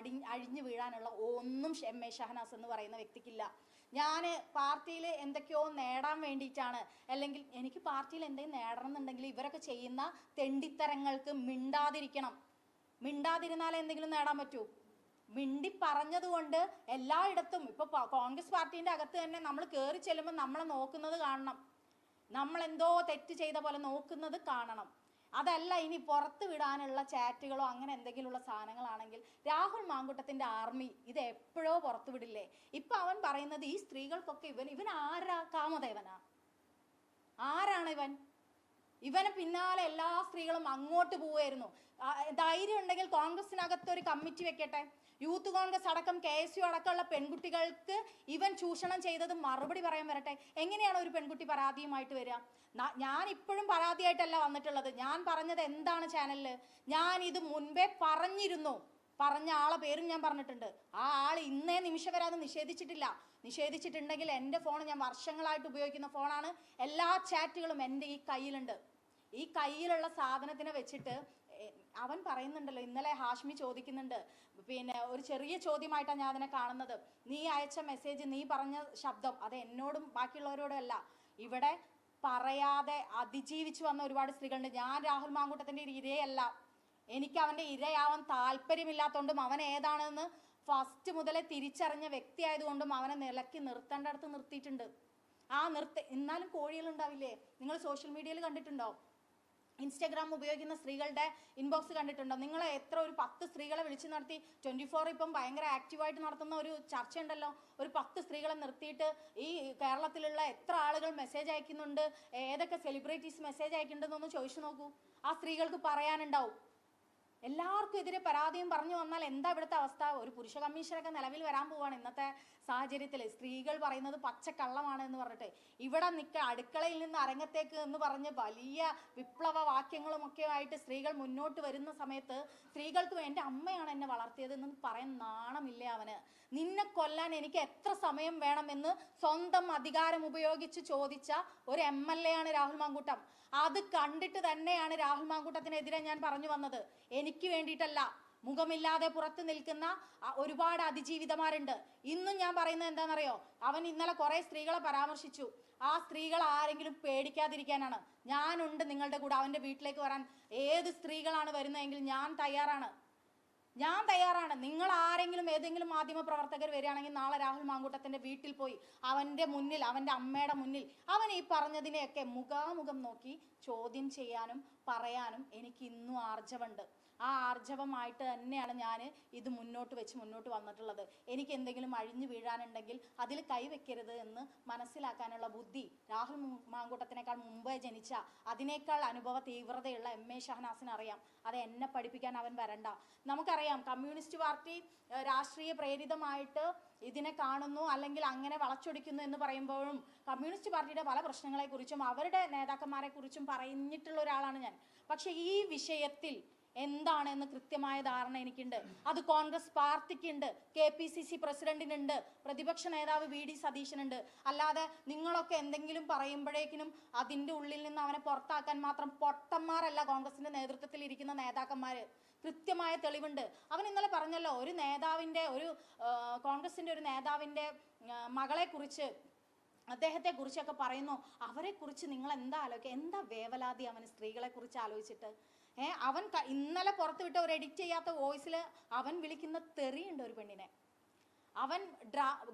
അഴിഞ്ഞു വീഴാനുള്ള ഒന്നും എം എ ഷഹനാസ് എന്ന് പറയുന്ന വ്യക്തിക്കില്ല. ഞാൻ പാർട്ടിയിൽ എന്തൊക്കെയോ നേടാൻ വേണ്ടിയിട്ടാണ്, അല്ലെങ്കിൽ എനിക്ക് പാർട്ടിയിൽ എന്തെങ്കിലും നേടണം എന്നുണ്ടെങ്കിൽ ഇവരൊക്കെ ചെയ്യുന്ന തെണ്ടിത്തരങ്ങൾക്ക് മിണ്ടാതിരിക്കണം. മിണ്ടാതിരുന്നാൽ എന്തെങ്കിലും നേടാൻ പറ്റൂ? മിണ്ടി പറഞ്ഞതുകൊണ്ട് എല്ലായിടത്തും ഇപ്പൊ കോൺഗ്രസ് പാർട്ടീൻ്റെ അകത്ത് തന്നെ നമ്മൾ കയറി ചെല്ലുമ്പോൾ നമ്മളെ നോക്കുന്നത് കാണണം, നമ്മളെന്തോ തെറ്റ് ചെയ്ത പോലെ നോക്കുന്നത് കാണണം. അതല്ല ഇനി പുറത്ത് വിടാനുള്ള ചാറ്റുകളോ അങ്ങനെ എന്തെങ്കിലുമുള്ള സാധനങ്ങളാണെങ്കിൽ രാഹുൽ മാങ്കൂട്ടത്തിന്റെ ആർമി ഇത് എപ്പോഴോ പുറത്തു വിടില്ലേ. ഇപ്പൊ അവൻ പറയുന്നത് ഈ സ്ത്രീകൾക്കൊക്കെ ഇവൻ ആരാ? കാമദേവനാ? ആരാണ് ഇവൻ? ഇവന് പിന്നാലെ എല്ലാ സ്ത്രീകളും അങ്ങോട്ട് പോവായിരുന്നു. ധൈര്യം ഉണ്ടെങ്കിൽ കോൺഗ്രസിനകത്ത് ഒരു കമ്മിറ്റി വെക്കട്ടെ. യൂത്ത് കോൺഗ്രസ് അടക്കം KSU അടക്കമുള്ള പെൺകുട്ടികൾക്ക് ഇവൻ ചൂഷണം ചെയ്തത് മറുപടി പറയാൻ വരട്ടെ. എങ്ങനെയാണ് ഒരു പെൺകുട്ടി പരാതിയുമായിട്ട് വരിക? ഞാൻ ഇപ്പോഴും പരാതിയായിട്ടല്ല വന്നിട്ടുള്ളത്. ഞാൻ പറഞ്ഞത് എന്താണ് ചാനലില്? ഞാൻ ഇത് മുൻപേ പറഞ്ഞിരുന്നു. പറഞ്ഞ ആളെ പേരും ഞാൻ പറഞ്ഞിട്ടുണ്ട്. ആ ആൾ ഇന്നേ നിമിഷം വരെ അത് നിഷേധിച്ചിട്ടില്ല. നിഷേധിച്ചിട്ടുണ്ടെങ്കിൽ എൻ്റെ ഫോൺ ഞാൻ വർഷങ്ങളായിട്ട് ഉപയോഗിക്കുന്ന ഫോണാണ്. എല്ലാ ചാറ്റുകളും എൻ്റെ ഈ കയ്യിലുണ്ട്. ഈ കയ്യിലുള്ള സാധനത്തിനെ വെച്ചിട്ട് അവൻ പറയുന്നുണ്ടല്ലോ, ഇന്നലെ ഹാഷ്മി ചോദിക്കുന്നുണ്ട്, പിന്നെ ഒരു ചെറിയ ചോദ്യമായിട്ടാണ് ഞാൻ അതിനെ കാണുന്നത്, നീ അയച്ച മെസ്സേജ്, നീ പറഞ്ഞ ശബ്ദം അത് എന്നോടും ബാക്കിയുള്ളവരോടും അല്ല, ഇവിടെ പറയാതെ അതിജീവിച്ചു വന്ന ഒരുപാട് സ്ത്രീകളുണ്ട്. ഞാൻ രാഹുൽ മാങ്കൂട്ടത്തിൻ്റെ ഇരയല്ല, എനിക്ക് അവൻ്റെ ഇരയാവാൻ താല്പര്യമില്ലാത്തതുകൊണ്ടും അവൻ ഏതാണെന്ന് ഫസ്റ്റ് മുതലേ തിരിച്ചറിഞ്ഞ വ്യക്തി ആയതുകൊണ്ടും അവനെ നിലയ്ക്ക് നിർത്തേണ്ടടുത്ത് നിർത്തിയിട്ടുണ്ട്. എന്നാലും കോഴികളുണ്ടാവില്ലേ? നിങ്ങൾ സോഷ്യൽ മീഡിയയിൽ കണ്ടിട്ടുണ്ടോ? ഇൻസ്റ്റാഗ്രാം ഉപയോഗിക്കുന്ന സ്ത്രീകളുടെ ഇൻബോക്സ് കണ്ടിട്ടുണ്ടോ? നിങ്ങൾ എത്ര ഒരു 10 സ്ത്രീകളെ വിളിച്ചു നടത്തി 24 ഇപ്പം ഭയങ്കര ആക്റ്റീവായിട്ട് നടത്തുന്ന ഒരു ചർച്ച ഉണ്ടല്ലോ, ഒരു 10 സ്ത്രീകളെ നിർത്തിയിട്ട് ഈ കേരളത്തിലുള്ള എത്ര ആളുകൾ മെസ്സേജ് അയക്കുന്നുണ്ട്, ഏതൊക്കെ സെലിബ്രിറ്റീസ് മെസ്സേജ് അയക്കുന്നുണ്ടെന്നൊന്ന് ചോദിച്ചു നോക്കൂ. ആ സ്ത്രീകൾക്ക് പറയാനുണ്ടാവും. എല്ലാവർക്കും എതിരെ പരാതിയും പറഞ്ഞു വന്നാൽ എന്താ ഇവിടുത്തെ അവസ്ഥ? ഒരു പുരുഷ കമ്മീഷനൊക്കെ നിലവിൽ വരാൻ പോവാണ് ഇന്നത്തെ സാഹചര്യത്തിൽ. സ്ത്രീകൾ പറയുന്നത് പച്ചക്കള്ളമാണ് എന്ന് പറഞ്ഞിട്ട് ഇവിടെ അടുക്കളയിൽ നിന്ന് അരങ്ങത്തേക്ക് എന്ന് പറഞ്ഞ് വലിയ വിപ്ലവ വാക്യങ്ങളുമൊക്കെ ആയിട്ട് സ്ത്രീകൾ മുന്നോട്ട് വരുന്ന സമയത്ത് സ്ത്രീകൾക്ക് എൻ്റെ അമ്മയാണ് എന്നെ വളർത്തിയത് എന്ന് പറയാൻ നാണമില്ലേ അവന്? നിന്നെ കൊല്ലാൻ എനിക്ക് എത്ര സമയം വേണമെന്ന് സ്വന്തം അധികാരം ഉപയോഗിച്ച് ചോദിച്ച ഒരു MLA ആണ് രാഹുൽ മാങ്കൂട്ടം. അത് കണ്ടിട്ട് തന്നെയാണ് രാഹുൽ മാങ്കൂട്ടത്തിനെതിരെ ഞാൻ പറഞ്ഞു വന്നത്. എനിക്ക് വേണ്ടിയിട്ടല്ല, മുഖമില്ലാതെ പുറത്ത് നിൽക്കുന്ന ഒരുപാട് അതിജീവിതമാരുണ്ട്. ഇന്നും ഞാൻ പറയുന്നത് എന്താണെന്നറിയോ? അവൻ ഇന്നലെ കുറെ സ്ത്രീകളെ പരാമർശിച്ചു. ആ സ്ത്രീകൾ ആരെങ്കിലും പേടിക്കാതിരിക്കാനാണ്. ഞാനുണ്ട് നിങ്ങളുടെ കൂടെ. അവൻ്റെ വീട്ടിലേക്ക് വരാൻ ഏത് സ്ത്രീകളാണ് വരുന്നതെങ്കിൽ ഞാൻ തയ്യാറാണ്. നിങ്ങൾ ആരെങ്കിലും ഏതെങ്കിലും മാധ്യമ പ്രവർത്തകർ വരികയാണെങ്കിൽ നാളെ രാഹുൽ മാങ്കൂട്ടത്തിന്റെ വീട്ടിൽ പോയി അവൻ്റെ മുന്നിൽ, അവൻ്റെ അമ്മയുടെ മുന്നിൽ അവൻ ഈ പറഞ്ഞതിനെയൊക്കെ മുഖാമുഖം നോക്കി ചോദ്യം ചെയ്യാനും പറയാനും എനിക്ക് ഇന്നും ആർജവുണ്ട്. ആ ആർജവമായിട്ട് തന്നെയാണ് ഞാൻ ഇത് മുന്നോട്ട് വന്നിട്ടുള്ളത്. എനിക്ക് എന്തെങ്കിലും അഴിഞ്ഞു വീഴാനുണ്ടെങ്കിൽ അതിൽ കൈവെക്കരുത് എന്ന് മനസ്സിലാക്കാനുള്ള ബുദ്ധി രാഹുൽ മാങ്കൂട്ടത്തിനേക്കാൾ മുമ്പേ ജനിച്ച, അതിനേക്കാൾ അനുഭവ തീവ്രതയുള്ള MA ഷഹനാസിന് അറിയാം. അത് എന്നെ പഠിപ്പിക്കാൻ അവൻ വരണ്ട. നമുക്കറിയാം കമ്മ്യൂണിസ്റ്റ് പാർട്ടി രാഷ്ട്രീയ പ്രേരിതമായിട്ട് ഇതിനെ കാണുന്നു, അല്ലെങ്കിൽ അങ്ങനെ വളച്ചൊടിക്കുന്നു എന്ന് പറയുമ്പോഴും കമ്മ്യൂണിസ്റ്റ് പാർട്ടിയുടെ പല പ്രശ്നങ്ങളെക്കുറിച്ചും അവരുടെ നേതാക്കന്മാരെ കുറിച്ചും പറഞ്ഞിട്ടുള്ള ഒരാളാണ് ഞാൻ. പക്ഷെ ഈ വിഷയത്തിൽ എന്താണെന്ന് കൃത്യമായ ധാരണ എനിക്കുണ്ട്. അത് കോൺഗ്രസ് പാർട്ടിക്കുണ്ട്, KPCC പ്രസിഡന്റിനുണ്ട്, പ്രതിപക്ഷ നേതാവ് VD സതീശനുണ്ട്. അല്ലാതെ നിങ്ങളൊക്കെ എന്തെങ്കിലും പറയുമ്പോഴേക്കിനും അതിൻ്റെ ഉള്ളിൽ നിന്ന് അവനെ പുറത്താക്കാൻ മാത്രം പൊട്ടന്മാരല്ല കോൺഗ്രസിന്റെ നേതൃത്വത്തിൽ ഇരിക്കുന്ന നേതാക്കന്മാര്. കൃത്യമായ തെളിവുണ്ട്. അവൻ ഇന്നലെ പറഞ്ഞല്ലോ, ഒരു നേതാവിൻ്റെ, കോൺഗ്രസിന്റെ ഒരു നേതാവിൻ്റെ മകളെ കുറിച്ച്, അദ്ദേഹത്തെ കുറിച്ചൊക്കെ പറയുന്നു. അവരെ കുറിച്ച് നിങ്ങൾ എന്താ ആലോചിക്കുക? എന്താ വേവലാതി അവന് സ്ത്രീകളെ കുറിച്ച് ആലോചിച്ചിട്ട്? അവൻ ഇന്നലെ പുറത്തു വിട്ട ഒരു എഡിറ്റ് ചെയ്യാത്ത വോയിസിൽ അവൻ വിളിക്കുന്ന തെറിയുണ്ട് ഒരു പെണ്ണിനെ. അവൻ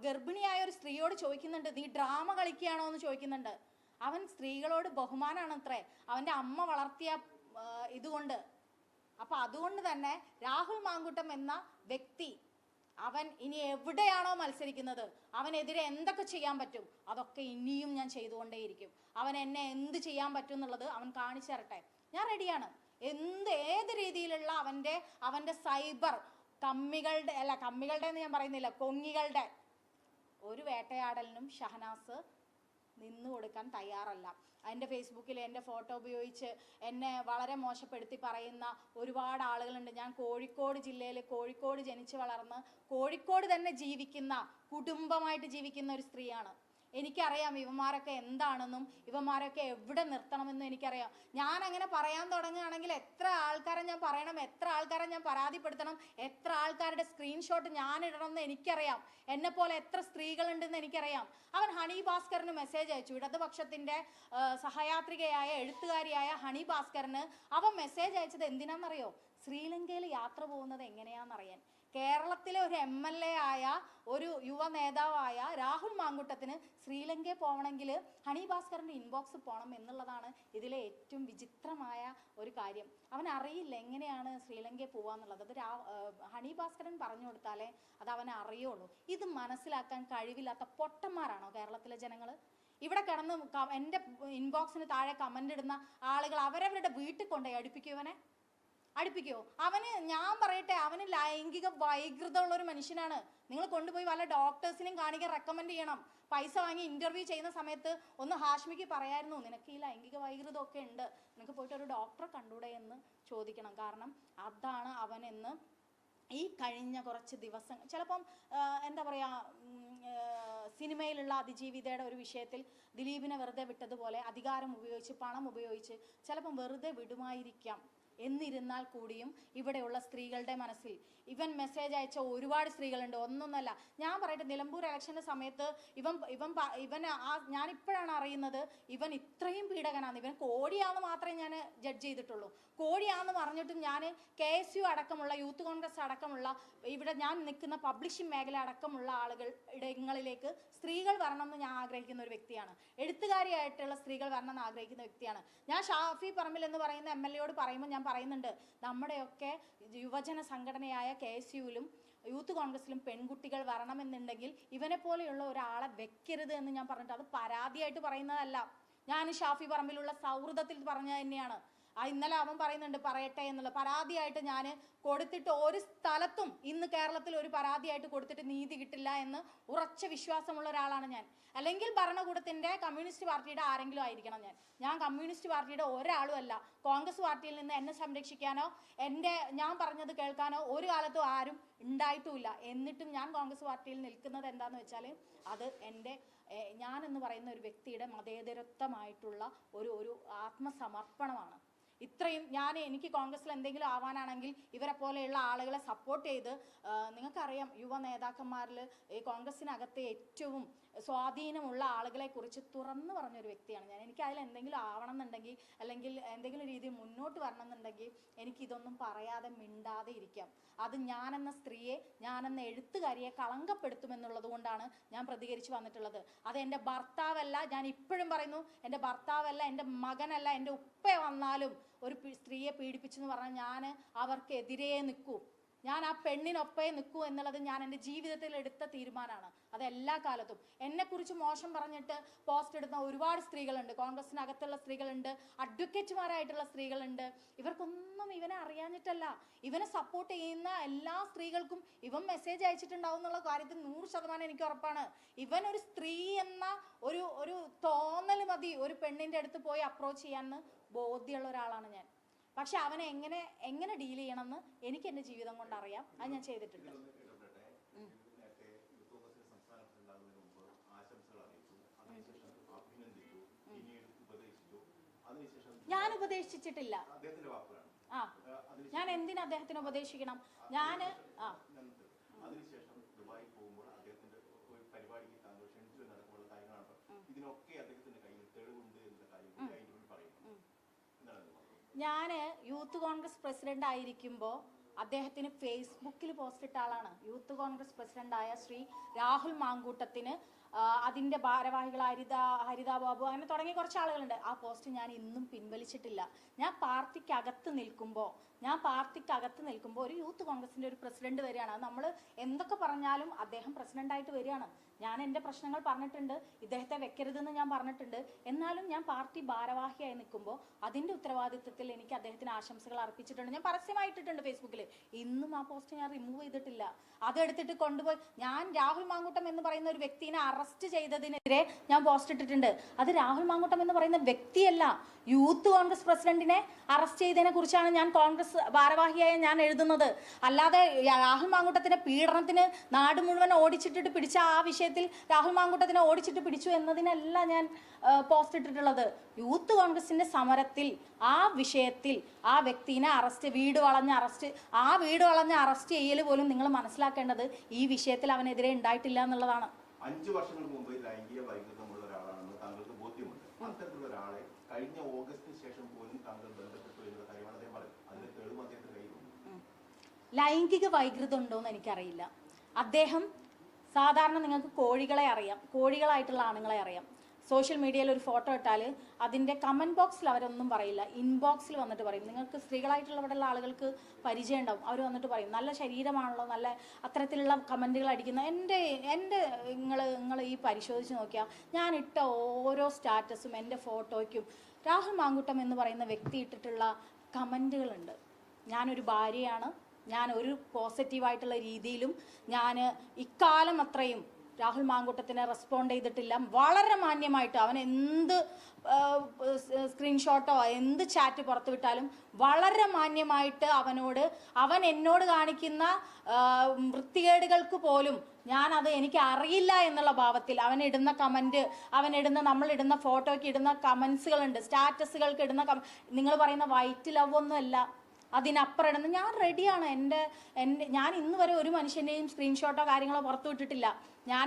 ഗർഭിണിയായ ഒരു സ്ത്രീയോട് ചോദിക്കുന്നുണ്ട്, നീ ഡ്രാമ കളിക്കുകയാണോ എന്ന് ചോദിക്കുന്നുണ്ട്. അവൻ സ്ത്രീകളോട് ബഹുമാനാണ് അത്രേ, അവൻ്റെ അമ്മ വളർത്തിയ ഇതുകൊണ്ട്. അപ്പൊ അതുകൊണ്ട് തന്നെ രാഹുൽ മാങ്കൂട്ടം എന്ന വ്യക്തി, അവൻ ഇനി എവിടെയാണോ മത്സരിക്കുന്നത്, അവനെതിരെ എന്തൊക്കെ ചെയ്യാൻ പറ്റും അതൊക്കെ ഇനിയും ഞാൻ ചെയ്തുകൊണ്ടേയിരിക്കും. അവൻ എന്നെ എന്ത് ചെയ്യാൻ പറ്റും എന്നുള്ളത് അവൻ കാണിച്ചു തരട്ടെ. ഞാൻ റെഡിയാണ്. ഏത് രീതിയിലുള്ള അവൻ്റെ സൈബർ കമ്മികളുടെ എന്ന് ഞാൻ പറയുന്നില്ല, കൊങ്ങികളുടെ ഒരു വേട്ടയാടലിനും ഷഹനാസ് നിന്നു കൊടുക്കാൻ തയ്യാറല്ല. എൻ്റെ ഫേസ്ബുക്കിൽ എൻ്റെ ഫോട്ടോ ഉപയോഗിച്ച് എന്നെ വളരെ മോശപ്പെടുത്തി പറയുന്ന ഒരുപാട് ആളുകളുണ്ട്. ഞാൻ കോഴിക്കോട് ജില്ലയിൽ, കോഴിക്കോട് ജനിച്ച് വളർന്ന് കോഴിക്കോട് തന്നെ ജീവിക്കുന്ന, കുടുംബമായിട്ട് ജീവിക്കുന്ന ഒരു സ്ത്രീയാണ്. എനിക്കറിയാം ഇവന്മാരൊക്കെ എന്താണെന്നും ഇവന്മാരൊക്കെ എവിടെ നിർത്തണമെന്നും എനിക്കറിയാം. ഞാൻ അങ്ങനെ പറയാൻ തുടങ്ങുകയാണെങ്കിൽ എത്ര ആൾക്കാരെ ഞാൻ പറയണം, എത്ര ആൾക്കാരെ ഞാൻ പരാതിപ്പെടുത്തണം, എത്ര ആൾക്കാരുടെ സ്ക്രീൻഷോട്ട് ഞാൻ ഇടണം എന്ന് എനിക്കറിയാം. എന്നെപ്പോലെ എത്ര സ്ത്രീകളുണ്ടെന്ന് എനിക്കറിയാം. അവൻ ഹണി ഭാസ്കറിന് മെസ്സേജ് അയച്ചു. ഇടതുപക്ഷത്തിൻ്റെ സഹയാത്രികയായ എഴുത്തുകാരിയായ ഹണി ഭാസ്കറിന് അവൻ മെസ്സേജ് അയച്ചത് എന്തിനാണെന്നറിയോ? ശ്രീലങ്കയിൽ യാത്ര പോകുന്നത് എങ്ങനെയാണെന്നറിയാൻ. കേരളത്തിലെ ഒരു MLA ആയ ഒരു യുവ നേതാവായ രാഹുൽ മാങ്കൂട്ടത്തിന് ശ്രീലങ്കയിൽ പോകണമെങ്കിൽ ഹണി ഭാസ്കറിൻ്റെ ഇൻബോക്സ് പോകണം എന്നുള്ളതാണ് ഇതിലെ ഏറ്റവും വിചിത്രമായ ഒരു കാര്യം. അവൻ അറിയില്ല എങ്ങനെയാണ് ശ്രീലങ്കയിൽ പോകാന്നുള്ളത്. അത് ഹണി ഭാസ്കരൻ പറഞ്ഞു കൊടുത്താലേ അത് അവനെ അറിയുള്ളൂ. ഇത് മനസ്സിലാക്കാൻ കഴിവില്ലാത്ത പൊട്ടന്മാരാണോ കേരളത്തിലെ ജനങ്ങൾ? ഇവിടെ കിടന്ന് എൻ്റെ ഇൻബോക്സിന് താഴെ കമൻ്റ് ഇടുന്ന ആളുകൾ അവരവരുടെ വീട്ടിൽ കൊണ്ടുപോയി അടുപ്പിക്കുമോ? അവന്, ഞാൻ പറയട്ടെ, അവന് ലൈംഗിക വൈകൃതമുള്ളൊരു മനുഷ്യനാണ്. നിങ്ങൾ കൊണ്ടുപോയി വല്ല ഡോക്ടേഴ്സിനെയും കാണിക്കാൻ റെക്കമെൻഡ് ചെയ്യണം. പൈസ വാങ്ങി ഇൻ്റർവ്യൂ ചെയ്യുന്ന സമയത്ത് ഒന്ന് ഹാഷ്മിക്ക് പറയായിരുന്നു, നിനക്ക് ഈ ലൈംഗിക വൈകൃതമൊക്കെ ഉണ്ട്, നിനക്ക് പോയിട്ട് ഒരു ഡോക്ടറെ കണ്ടൂടെ എന്ന് ചോദിക്കണം. കാരണം അതാണ് അവനെന്ന് ഈ കഴിഞ്ഞ കുറച്ച് ദിവസം, ചിലപ്പം എന്താ പറയുക, സിനിമയിലുള്ള അതിജീവിതയുടെ ഒരു വിഷയത്തിൽ ദിലീപിനെ വെറുതെ വിട്ടതുപോലെ അധികാരം ഉപയോഗിച്ച്, പണം ഉപയോഗിച്ച് ചിലപ്പം വെറുതെ വിടുമായിരിക്കാം. എന്നിരുന്നാൽ കൂടിയും ഇവിടെയുള്ള സ്ത്രീകളുടെ മനസ്സിൽ ഇവൻ മെസ്സേജ് അയച്ച ഒരുപാട് സ്ത്രീകളുണ്ട്. ഒന്നൊന്നല്ല, ഞാൻ പറയട്ടെ, നിലമ്പൂർ ഇലക്ഷൻ്റെ സമയത്ത് ഇവൻ ഞാനിപ്പോഴാണ് അറിയുന്നത് ഇവൻ ഇത്രയും പീഡകനാണ്. ഇവൻ കോടിയാണെന്ന് മാത്രമേ ഞാൻ ജഡ്ജ് ചെയ്തിട്ടുള്ളൂ. കോടിയാണെന്ന് പറഞ്ഞിട്ടും ഞാൻ KSU അടക്കമുള്ള യൂത്ത് കോൺഗ്രസ് അടക്കമുള്ള ഇവിടെ ഞാൻ നിൽക്കുന്ന പബ്ലിഷിംഗ് മേഖല അടക്കമുള്ള ഇടങ്ങളിലേക്ക് സ്ത്രീകൾ വരണമെന്ന് ഞാൻ ആഗ്രഹിക്കുന്ന ഒരു വ്യക്തിയാണ്. എഴുത്തുകാരിയായിട്ടുള്ള സ്ത്രീകൾ വരണമെന്ന് ആഗ്രഹിക്കുന്ന വ്യക്തിയാണ് ഞാൻ. ഷാഫി പറമ്പിൽ എന്ന് പറയുന്ന MLA പറയുമ്പോൾ ഞാൻ പറയുന്നുണ്ട്, നമ്മുടെയൊക്കെ യുവജന സംഘടനയായ KSUവിലും യൂത്ത് കോൺഗ്രസിലും പെൺകുട്ടികൾ വരണമെന്നുണ്ടെങ്കിൽ ഇവനെ പോലെയുള്ള ഒരാളെ വെക്കരുത് എന്ന് ഞാൻ പറഞ്ഞിട്ട്, അത് പരാതിയായിട്ട് പറയുന്നതല്ല. ഞാൻ ഷാഫി പറമ്പിലുള്ള സൗഹൃദത്തിൽ പറഞ്ഞത് തന്നെയാണ്. ഇന്നലെ അവൻ പറയുന്നുണ്ട് പറയട്ടെ എന്നുള്ള പരാതിയായിട്ട് ഞാൻ കൊടുത്തിട്ട് ഒരു സ്ഥലത്തും ഇന്ന് കേരളത്തിൽ ഒരു പരാതിയായിട്ട് കൊടുത്തിട്ട് നീതി കിട്ടില്ല എന്ന് ഉറച്ച വിശ്വാസമുള്ള ഒരാളാണ് ഞാൻ. അല്ലെങ്കിൽ ഭരണകൂടത്തിൻ്റെ കമ്മ്യൂണിസ്റ്റ് പാർട്ടിയുടെ ആരെങ്കിലും ആയിരിക്കണം ഞാൻ കമ്മ്യൂണിസ്റ്റ് പാർട്ടിയുടെ ഒരാളും അല്ല. കോൺഗ്രസ് പാർട്ടിയിൽ നിന്ന് എന്നെ സംരക്ഷിക്കാനോ ഞാൻ പറഞ്ഞത് കേൾക്കാനോ ഒരു കാലത്തും ആരും ഉണ്ടായിട്ടുമില്ല. എന്നിട്ടും ഞാൻ കോൺഗ്രസ് പാർട്ടിയിൽ നിൽക്കുന്നത് എന്താണെന്ന് വെച്ചാൽ അത് ഞാനെന്ന് പറയുന്ന ഒരു വ്യക്തിയുടെ മതേതരത്വമായിട്ടുള്ള ഒരു ആത്മസമർപ്പണമാണ്. ഇത്രയും എനിക്ക് കോൺഗ്രസിൽ എന്തെങ്കിലും ആവാനാണെങ്കിൽ ഇവരെ പോലെയുള്ള ആളുകളെ സപ്പോർട്ട് ചെയ്ത്, നിങ്ങൾക്കറിയാം യുവ നേതാക്കന്മാരിൽ ഈ കോൺഗ്രസിനകത്തെ ഏറ്റവും സ്വാധീനമുള്ള ആളുകളെ കുറിച്ച് തുറന്നു പറഞ്ഞൊരു വ്യക്തിയാണ് ഞാൻ. എനിക്ക് അതിൽ എന്തെങ്കിലും ആവണം എന്നുണ്ടെങ്കിൽ അല്ലെങ്കിൽ എന്തെങ്കിലും രീതിയിൽ മുന്നോട്ട് വരണം എന്നുണ്ടെങ്കിൽ എനിക്കിതൊന്നും പറയാതെ മിണ്ടാതെ ഇരിക്കാം. അത് ഞാനെന്ന സ്ത്രീയെ, ഞാനെന്ന എഴുത്തുകാരിയെ കളങ്കപ്പെടുത്തുമെന്നുള്ളത് കൊണ്ടാണ് ഞാൻ പ്രതികരിച്ച് വന്നിട്ടുള്ളത്. അത് എൻ്റെ ഭർത്താവല്ല, ഞാൻ ഇപ്പോഴും പറയുന്നു, എൻ്റെ ഭർത്താവല്ല, എൻ്റെ മകനല്ല, എൻ്റെ ഉപ്പ വന്നാലും ഒരു സ്ത്രീയെ പീഡിപ്പിച്ചെന്ന് പറഞ്ഞാൽ ഞാൻ അവർക്കെതിരെ നിൽക്കൂ. ഞാൻ ആ പെണ്ണിനൊപ്പേ നിൽക്കൂ എന്നുള്ളത് ഞാൻ എൻ്റെ ജീവിതത്തിൽ എടുത്ത തീരുമാനമാണ്. അത് എല്ലാ കാലത്തും. എന്നെക്കുറിച്ച് മോശം പറഞ്ഞിട്ട് പോസ്റ്റ് ഇടുന്ന ഒരുപാട് സ്ത്രീകളുണ്ട്. കോൺഗ്രസിനകത്തുള്ള സ്ത്രീകളുണ്ട്, അഡ്വക്കേറ്റുമാരായിട്ടുള്ള സ്ത്രീകളുണ്ട്. ഇവർക്കൊന്നും ഇവനെ അറിയാഞ്ഞിട്ടല്ല. ഇവനെ സപ്പോർട്ട് ചെയ്യുന്ന എല്ലാ സ്ത്രീകൾക്കും ഇവൻ മെസ്സേജ് അയച്ചിട്ടുണ്ടാവും എന്നുള്ള കാര്യത്തിൽ 100% എനിക്ക് ഉറപ്പാണ്. ഇവൻ ഒരു സ്ത്രീ എന്ന ഒരു തോന്നൽ മതി ഒരു പെണ്ണിൻ്റെ അടുത്ത് പോയി അപ്രോച്ച് ചെയ്യാമെന്ന് ബോധ്യമുള്ള ഒരാളാണ് ഞാൻ. പക്ഷെ അവനെ എങ്ങനെ ഡീൽ ചെയ്യണമെന്ന് എനിക്ക് എൻ്റെ ജീവിതം കൊണ്ട് അറിയാം. അത് ഞാൻ ചെയ്തിട്ടുണ്ട്. ഞാൻ ഉപദേശിച്ചിട്ടില്ല. ഞാൻ എന്തിനാ അദ്ദേഹത്തിന് ഉപദേശിക്കണം? ഞാൻ യൂത്ത് കോൺഗ്രസ് പ്രസിഡന്റ് ആയിരിക്കുമ്പോൾ അദ്ദേഹത്തിന് ഫേസ്ബുക്കിൽ പോസ്റ്റ് ഇട്ട ആളാണ്. യൂത്ത് കോൺഗ്രസ് പ്രസിഡന്റായ ശ്രീ രാഹുൽ മാങ്കൂട്ടത്തിന് അതിൻ്റെ ഭാരവാഹികൾ ഹരിത ബാബു അങ്ങനെ തുടങ്ങിയ കുറച്ച് ആളുകളുണ്ട്. ആ പോസ്റ്റ് ഞാൻ ഇന്നും പിൻവലിച്ചിട്ടില്ല. ഞാൻ പാർട്ടിക്കകത്ത് നിൽക്കുമ്പോൾ ഒരു യൂത്ത് കോൺഗ്രസിൻ്റെ ഒരു പ്രസിഡന്റ് വരികയാണ്. നമ്മൾ എന്തൊക്കെ പറഞ്ഞാലും അദ്ദേഹം പ്രസിഡന്റായിട്ട് വരികയാണ്. ഞാൻ എൻ്റെ പ്രശ്നങ്ങൾ പറഞ്ഞിട്ടുണ്ട്, ഇദ്ദേഹത്തെ വെക്കരുതെന്ന് ഞാൻ പറഞ്ഞിട്ടുണ്ട്. എന്നാലും ഞാൻ പാർട്ടി ഭാരവാഹിയായി നിൽക്കുമ്പോൾ അതിൻ്റെ ഉത്തരവാദിത്വത്തിൽ എനിക്ക് അദ്ദേഹത്തിന് ആശംസകൾ അർപ്പിച്ചിട്ടുണ്ട്. ഞാൻ പരസ്യമായിട്ടിട്ടുണ്ട് ഫേസ്ബുക്കിൽ. ഇന്നും ആ പോസ്റ്റ് ഞാൻ റിമൂവ് ചെയ്തിട്ടില്ല. അതെടുത്തിട്ട് കൊണ്ടുപോയി ഞാൻ രാഹുൽ മാങ്കൂട്ടം എന്ന് പറയുന്ന ഒരു വ്യക്തിനെ അറസ്റ്റ് ചെയ്തതിനെതിരെ ഞാൻ പോസ്റ്റ് ഇട്ടിട്ടുണ്ട്. അത് രാഹുൽ മാങ്കൂട്ടം എന്ന് പറയുന്ന വ്യക്തിയല്ല, യൂത്ത് കോൺഗ്രസ് പ്രസിഡന്റിനെ അറസ്റ്റ് ചെയ്തതിനെ കുറിച്ചാണ് ഞാൻ കോൺഗ്രസ് ഭാരവാഹിയായ ഞാൻ എഴുതുന്നത്. അല്ലാതെ രാഹുൽ മാങ്കൂട്ടത്തിന്റെ പീഡനത്തിന് നാട് മുഴുവൻ ഓടിച്ചിട്ടിട്ട് പിടിച്ച ആ വിഷയത്തിൽ രാഹുൽ മാങ്കൂട്ടത്തിനെ ഓടിച്ചിട്ട് പിടിച്ചു എന്നതിനല്ല ഞാൻ പോസ്റ്റ് ഇട്ടിട്ടുള്ളത്. യൂത്ത് കോൺഗ്രസിന്റെ സമരത്തിൽ ആ വിഷയത്തിൽ ആ വ്യക്തിനെ വീട് വളഞ്ഞ അറസ്റ്റ് ചെയ്യൽ പോലും നിങ്ങൾ മനസ്സിലാക്കേണ്ടത് ഈ വിഷയത്തിൽ അവനെതിരെ ഉണ്ടായിട്ടില്ല എന്നുള്ളതാണ്. 5 വർഷങ്ങൾക്ക് മുമ്പ് ലൈംഗിക വൈകൃതമുള്ള ഒരാളാണെന്ന് താങ്കൾക്ക് ബോധ്യമുണ്ട്. അത്തരത്തിലുള്ള ഒരാളെ കഴിഞ്ഞ ഓഗസ്റ്റിന് ശേഷം പോലും താങ്കൾ ബന്ധപ്പെട്ടു എന്നുള്ള കാര്യമാണ് അദ്ദേഹം പറയുന്നത്. അതിന്റെ തെളിവ് അദ്ദേഹത്തിന്റെ കയ്യിലുണ്ട്. ലൈംഗിക വൈകൃതം ഉണ്ടോയെന്ന് എനിക്കറിയില്ല. അദ്ദേഹം സാധാരണ നിങ്ങൾക്ക് കോഴികളായിട്ടുള്ള ആണുങ്ങളെ അറിയാം. സോഷ്യൽ മീഡിയയിൽ ഒരു ഫോട്ടോ ഇട്ടാൽ അതിൻ്റെ കമൻറ്റ് ബോക്സിൽ അവരൊന്നും പറയില്ല, ഇൻബോക്സിൽ വന്നിട്ട് പറയും. നിങ്ങൾക്ക് സ്ത്രീകളായിട്ടുള്ളവിടെയുള്ള ആളുകൾക്ക് പരിചയം ഉണ്ടാവും. അവർ വന്നിട്ട് പറയും നല്ല ശരീരമാണല്ലോ, നല്ല അത്തരത്തിലുള്ള കമൻറ്റുകൾ അടിക്കുന്ന നിങ്ങൾ ഈ പരിശോധിച്ച് നോക്കിയാൽ ഞാൻ ഇട്ട ഓരോ സ്റ്റാറ്റസും എൻ്റെ ഫോട്ടോയ്ക്കും രാഹുൽ മാങ്കൂട്ടം എന്ന് പറയുന്ന വ്യക്തി ഇട്ടിട്ടുള്ള കമൻറ്റുകളുണ്ട്. ഞാനൊരു ഭാര്യയാണ്, ഞാൻ ഒരു പോസിറ്റീവായിട്ടുള്ള രീതിയിലും ഞാൻ ഇക്കാലം അത്രയും രാഹുൽ മാങ്കൂട്ടത്തിനെ റെസ്പോണ്ട് ചെയ്തിട്ടില്ല. വളരെ മാന്യമായിട്ട് അവൻ എന്ത് സ്ക്രീൻഷോട്ടോ എന്ത് ചാറ്റ് പുറത്തു വിട്ടാലും വളരെ മാന്യമായിട്ട് അവൻ എന്നോട് കാണിക്കുന്ന വൃത്തികേടുകൾക്ക് പോലും ഞാനത് എനിക്ക് അറിയില്ല എന്നുള്ള ഭാവത്തിൽ നമ്മളിടുന്ന ഫോട്ടോയ്ക്ക് ഇടുന്ന കമൻസുകളുണ്ട്, സ്റ്റാറ്റസുകൾക്ക് ഇടുന്ന നിങ്ങൾ പറയുന്ന വൈറ്റ് ലവ് ഒന്നുമല്ല. അതിനപ്പുറം ഞാൻ റെഡിയാണ്. ഞാൻ ഇന്ന് വരെ ഒരു മനുഷ്യൻ്റെയും സ്ക്രീൻഷോട്ടോ കാര്യങ്ങളോ പുറത്തു വിട്ടിട്ടില്ല.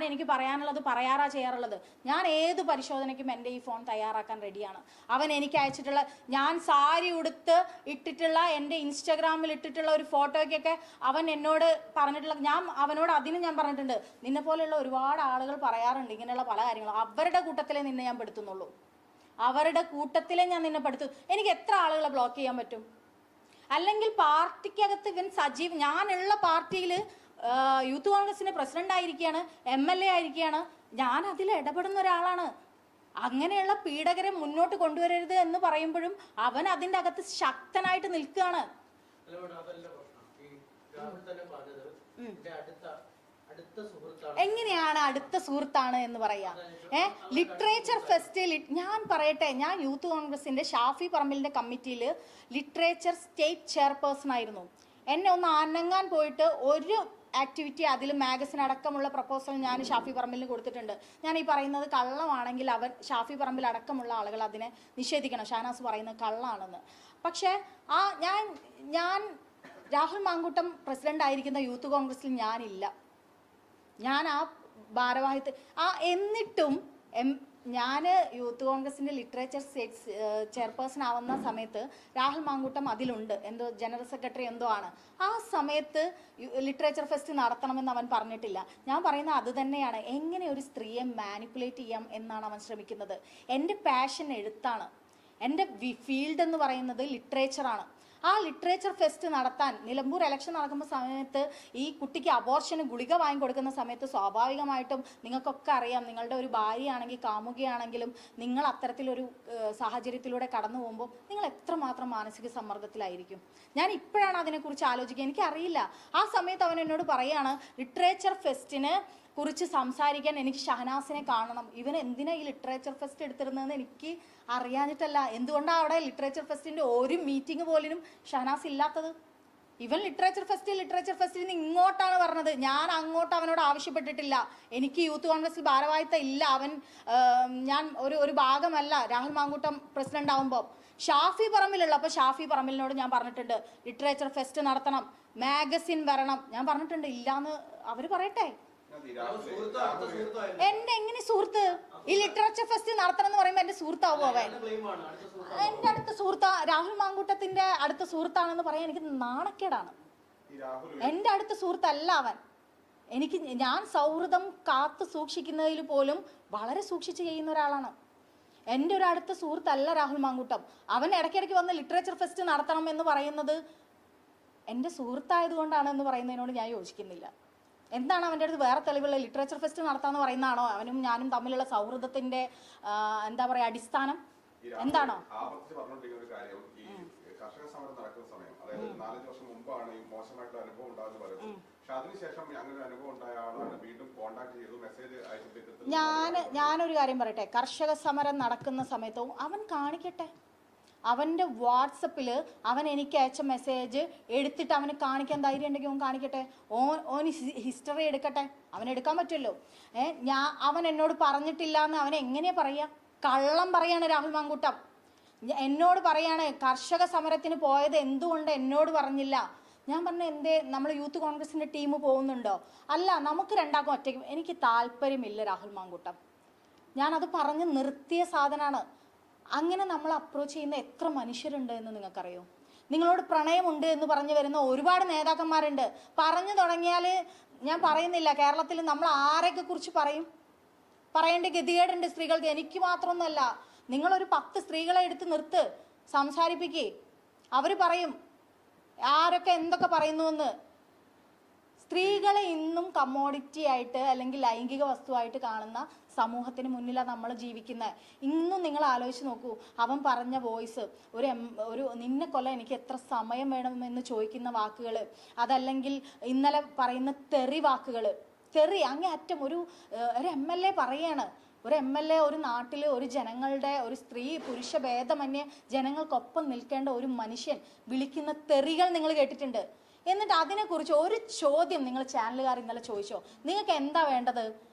എനിക്ക് പറയാനുള്ളത് പറയാറാ ചെയ്യാറുള്ളത്. ഞാൻ ഏത് പരിശോധനയ്ക്കും എൻ്റെ ഈ ഫോൺ തയ്യാറാക്കാൻ റെഡിയാണ്. അവൻ എനിക്ക് അയച്ചിട്ടുള്ള, ഞാൻ സാരി ഉടുത്ത് ഇട്ടിട്ടുള്ള എൻ്റെ ഇൻസ്റ്റാഗ്രാമിൽ ഇട്ടിട്ടുള്ള ഒരു ഫോട്ടോയ്ക്കൊക്കെ അവൻ എന്നോട് പറഞ്ഞിട്ടുള്ള, അവനോട് ഞാൻ പറഞ്ഞിട്ടുണ്ട്, നിന്നെ പോലെയുള്ള ഒരുപാട് ആളുകൾ പറയാറുണ്ട് ഇങ്ങനെയുള്ള പല കാര്യങ്ങളും, അവരുടെ കൂട്ടത്തിലേ നിന്നെ ഞാൻ പെടുത്തുന്നുള്ളൂ, അവരുടെ കൂട്ടത്തിലേ ഞാൻ നിന്നെ പെടുത്തും. എനിക്ക് എത്ര ആളുകളെ ബ്ലോക്ക് ചെയ്യാൻ പറ്റും? അല്ലെങ്കിൽ പാർട്ടിക്കകത്ത് ഇവൻ ഞാനുള്ള പാർട്ടിയിൽ യൂത്ത് കോൺഗ്രസിന്റെ പ്രസിഡന്റ് ആയിരിക്കുകയാണ്, MLA ആയിരിക്കുകയാണ്, ഞാൻ അതിൽ ഇടപെടുന്ന ഒരാളാണ്. അങ്ങനെയുള്ള പീഡകരെ മുന്നോട്ട് കൊണ്ടുവരരുത് എന്ന് പറയുമ്പോഴും അവൻ അതിൻ്റെ അകത്ത് ശക്തനായിട്ട് നിൽക്കുകയാണ്. എങ്ങനെയാണ് അടുത്ത സുഹൃത്താണ് എന്ന് പറയാ? ലിറ്ററേച്ചർ ഫെസ്റ്റ്, ഞാൻ പറയട്ടെ, ഞാൻ യൂത്ത് കോൺഗ്രസിന്റെ ഷാഫി പറമ്പിലിന്റെ കമ്മിറ്റിയിൽ ലിറ്ററേച്ചർ സ്റ്റേറ്റ് ചെയർപേഴ്സൺ ആയിരുന്നു. എന്നെ ഒന്ന് അനങ്ങാൻ പോയിട്ട് ഒരു ആക്ടിവിറ്റി, അതിൽ മാഗസിൻ അടക്കമുള്ള പ്രപ്പോസൽ ഞാൻ ഷാഫി പറമ്പിലിന് കൊടുത്തിട്ടുണ്ട്. ഞാൻ ഈ പറയുന്നത് കള്ളമാണെങ്കിൽ ഷാഫി പറമ്പിൽ അടക്കമുള്ള ആളുകൾ അതിനെ നിഷേധിക്കണം. ഷാനാസ് പറയുന്നത് കള്ളാണെന്ന്. പക്ഷേ ഞാൻ രാഹുൽ മാങ്കൂട്ടം പ്രസിഡന്റ് ആയിരിക്കുന്ന യൂത്ത് കോൺഗ്രസിൽ ഞാനില്ല. ഞാൻ ആ ഭാരവാഹിത്വം എന്നിട്ടും ഞാൻ യൂത്ത് കോൺഗ്രസിന്റെ ലിറ്ററേച്ചർ ചെയർപേഴ്സൺ ആവുന്ന സമയത്ത് രാഹുൽ മാങ്കൂട്ടം അതിലുണ്ട്, എന്തോ ജനറൽ സെക്രട്ടറി എന്തോ ആണ്. ആ സമയത്ത് ലിറ്ററേച്ചർ ഫെസ്റ്റ് നടത്തണമെന്ന് അവൻ പറഞ്ഞിട്ടില്ല. ഞാൻ പറയുന്നത് അത് തന്നെയാണ്. എങ്ങനെ ഒരു സ്ത്രീയെ മാനിപ്പുലേറ്റ് ചെയ്യാം എന്നാണ് അവൻ ശ്രമിക്കുന്നത്. എൻ്റെ പാഷൻ എഴുത്താണ്, എൻ്റെ ഫീൽഡ് എന്ന് പറയുന്നത് ലിറ്ററേച്ചറാണ്. ആ ലിറ്ററേച്ചർ ഫെസ്റ്റ് നടത്താൻ നിലമ്പൂർ ഇലക്ഷൻ നടക്കുന്ന സമയത്ത് ഈ കുട്ടിക്ക് അബോർഷന് ഗുളിക വാങ്ങിക്കൊടുക്കുന്ന സമയത്ത് സ്വാഭാവികമായിട്ടും നിങ്ങൾക്കൊക്കെ അറിയാം, നിങ്ങളുടെ ഒരു ഭാര്യയാണെങ്കിൽ കാമുകയാണെങ്കിലും നിങ്ങൾ അത്തരത്തിലൊരു സാഹചര്യത്തിലൂടെ കടന്നു പോകുമ്പോൾ നിങ്ങൾ എത്രമാത്രം മാനസിക സമ്മർദ്ദത്തിലായിരിക്കും. ഞാൻ ഇപ്പോഴാണ് അതിനെക്കുറിച്ച് ആലോചിക്കുക, എനിക്കറിയില്ല. ആ സമയത്ത് അവൻ എന്നോട് പറയാണ്, ലിറ്ററേച്ചർ ഫെസ്റ്റിന് കുറിച്ച് സംസാരിക്കാൻ എനിക്ക് ഷഹനാസിനെ കാണണം. ഇവൻ എന്തിനാ ഈ ലിറ്ററേച്ചർ ഫെസ്റ്റ് എടുത്തിരുന്നതെന്ന് എനിക്ക് അറിയാഞ്ഞിട്ടല്ല. എന്തുകൊണ്ടാണ് അവിടെ ലിറ്ററേച്ചർ ഫെസ്റ്റിന്റെ ഒരു മീറ്റിംഗ് പോലും ഷഹനാസ് ഇല്ലാത്തത്? ഇവൻ ലിറ്ററേച്ചർ ഫെസ്റ്റിൽ നിന്ന് ഇങ്ങോട്ടാണ് പറഞ്ഞത്. ഞാൻ അങ്ങോട്ട് അവനോട് ആവശ്യപ്പെട്ടിട്ടില്ല. എനിക്ക് യൂത്ത് കോൺഗ്രസിൽ ഭാരവാഹിത്വം ഇല്ല. ഞാൻ ഒരു ഭാഗമല്ല രാഹുൽ മാങ്കൂട്ടം പ്രസിഡന്റ് ആവുമ്പോൾ. ഷാഫി പറമ്പിലുള്ളപ്പോൾ ഷാഫി പറമ്പിലിനോട് ഞാൻ പറഞ്ഞിട്ടുണ്ട്, ലിറ്ററേച്ചർ ഫെസ്റ്റ് നടത്തണം, മാഗസിൻ വരണം. ഞാൻ പറഞ്ഞിട്ടുണ്ട്. ഇല്ലാന്ന് അവര് പറയട്ടെ. എന്റെ എങ്ങനെ സുഹൃത്ത്? ഈ ലിറ്ററേച്ചർ ഫെസ്റ്റ് നടത്തണം എന്ന് പറയുമ്പോ എന്റെ സുഹൃത്താവും അവൻ? എന്റെ അടുത്ത സുഹൃത്താ, രാഹുൽ മാങ്കൂട്ടത്തിന്റെ അടുത്ത സുഹൃത്താണെന്ന് പറയാൻ എനിക്ക് നാണക്കേടാണ്. എന്റെ അടുത്ത സുഹൃത്തല്ല അവൻ. ഞാൻ സൗഹൃദം കാത്തു സൂക്ഷിക്കുന്നതിൽ പോലും വളരെ സൂക്ഷിച്ച് ചെയ്യുന്ന ഒരാളാണ്. എൻ്റെ ഒരു അടുത്ത സുഹൃത്തല്ല രാഹുൽ മാങ്കൂട്ടം. അവൻ ഇടയ്ക്കിടയ്ക്ക് വന്ന് ലിറ്ററേച്ചർ ഫെസ്റ്റ് നടത്തണം എന്ന് പറയുന്നത് എൻ്റെ സുഹൃത്തായതുകൊണ്ടാണെന്ന് പറയുന്നതിനോട് ഞാൻ യോജിക്കുന്നില്ല. എന്താണ് അവൻ്റെ അടുത്ത് വേറെ തെളിവുള്ള? ലിറ്ററേച്ചർ ഫെസ്റ്റ് നടത്താന്ന് പറയുന്നതാണോ അവനും ഞാനും തമ്മിലുള്ള സൗഹൃദത്തിന്റെ എന്താ പറയാ അടിസ്ഥാനം? എന്താണോ? കർഷക സമരം നടക്കുന്ന സമയം, അതായത് 4 വർഷം മുമ്പാണ് ഈ മോശമായിട്ടുള്ള അനുഭവം ഉണ്ടാകുന്ന പറയുന്നത്. പക്ഷെ അതിനുശേഷം അങ്ങനെ അനുഭവം ഉണ്ടായ ആളാണ് വീണ്ടും കോണ്ടാക്ട് ചെയ്തു, മെസ്സേജ് അയച്ചിട്ട്. ഞാനൊരു കാര്യം പറയട്ടെ, കർഷക സമരം നടക്കുന്ന സമയത്തും അവൻ കാണിക്കട്ടെ. അവൻ്റെ വാട്സപ്പിൽ അവൻ എനിക്ക് അയച്ച മെസ്സേജ് എടുത്തിട്ട് അവന് കാണിക്കാൻ ധൈര്യം ഉണ്ടെങ്കിൽ അവൻ കാണിക്കട്ടെ. ഓൻ ഹിസ്റ്ററി എടുക്കട്ടെ, അവനെടുക്കാൻ പറ്റുമല്ലോ. അവൻ എന്നോട് പറഞ്ഞിട്ടില്ല എന്ന് അവൻ എങ്ങനെയാ പറയാ? കള്ളം പറയാണ് രാഹുൽ മാങ്കൂട്ടം. എന്നോട് പറയാണ് കർഷക സമരത്തിന് പോയത് എന്തുകൊണ്ട് എന്നോട് പറഞ്ഞില്ല. ഞാൻ പറഞ്ഞു, എന്തേ നമ്മൾ യൂത്ത് കോൺഗ്രസിന്റെ ടീം പോകുന്നുണ്ടോ? അല്ല, നമുക്ക് രണ്ടാക്കും ഒറ്റയ്ക്ക്. എനിക്ക് താല്പര്യമില്ല രാഹുൽ മാങ്കൂട്ടം. ഞാനത് പറഞ്ഞ് നിർത്തിയ സാധനമാണ്. അങ്ങനെ നമ്മൾ അപ്രോച്ച് ചെയ്യുന്ന എത്ര മനുഷ്യരുണ്ട് എന്ന് നിങ്ങൾക്കറിയോ? നിങ്ങളോട് പ്രണയമുണ്ട് എന്ന് പറഞ്ഞു വരുന്ന ഒരുപാട് നേതാക്കന്മാരുണ്ട്. പറഞ്ഞു തുടങ്ങിയാൽ ഞാൻ പറയുന്നില്ല, കേരളത്തിൽ നമ്മൾ ആരെയൊക്കെ കുറിച്ച് പറയേണ്ട ഗതികേടുണ്ട് സ്ത്രീകൾക്ക്. എനിക്ക് മാത്രമൊന്നുമല്ല, നിങ്ങളൊരു 10 സ്ത്രീകളെ എടുത്ത് നിർത്ത്, സംസാരിപ്പിക്കേ, അവർ പറയും ആരൊക്കെ എന്തൊക്കെ പറയുന്നുവെന്ന്. സ്ത്രീകളെ ഇന്നും കമ്മോഡിറ്റി ആയിട്ട് അല്ലെങ്കിൽ ലൈംഗിക വസ്തുവായിട്ട് കാണുന്ന സമൂഹത്തിന് മുന്നിലാണ് നമ്മൾ ജീവിക്കുന്നത്. ഇന്നും നിങ്ങൾ ആലോചിച്ച് നോക്കൂ, അവൻ പറഞ്ഞ വോയിസ്, ഒരു നിന്നെ കൊല്ലാൻ എനിക്ക് എത്ര സമയം വേണമെന്ന് ചോദിക്കുന്ന വാക്കുകൾ, അതല്ലെങ്കിൽ ഇന്നലെ പറയുന്ന തെറി വാക്കുകൾ, തെറി അങ്ങേയറ്റം. ഒരു MLA പറയാണ്, ഒരു MLA ഒരു നാട്ടിൽ ഒരു ജനങ്ങളുടെ, ഒരു സ്ത്രീ പുരുഷ ഭേദമന്യേ ജനങ്ങൾക്കൊപ്പം നിൽക്കേണ്ട ഒരു മനുഷ്യൻ വിളിക്കുന്ന തെറികൾ നിങ്ങൾ കേട്ടിട്ടുണ്ട്. എന്നിട്ട് അതിനെക്കുറിച്ച് ഒരു ചോദ്യം നിങ്ങൾ ചാനലുകാർ ഇന്നലെ ചോദിച്ചോ? നിങ്ങൾക്ക് എന്താ വേണ്ടത്?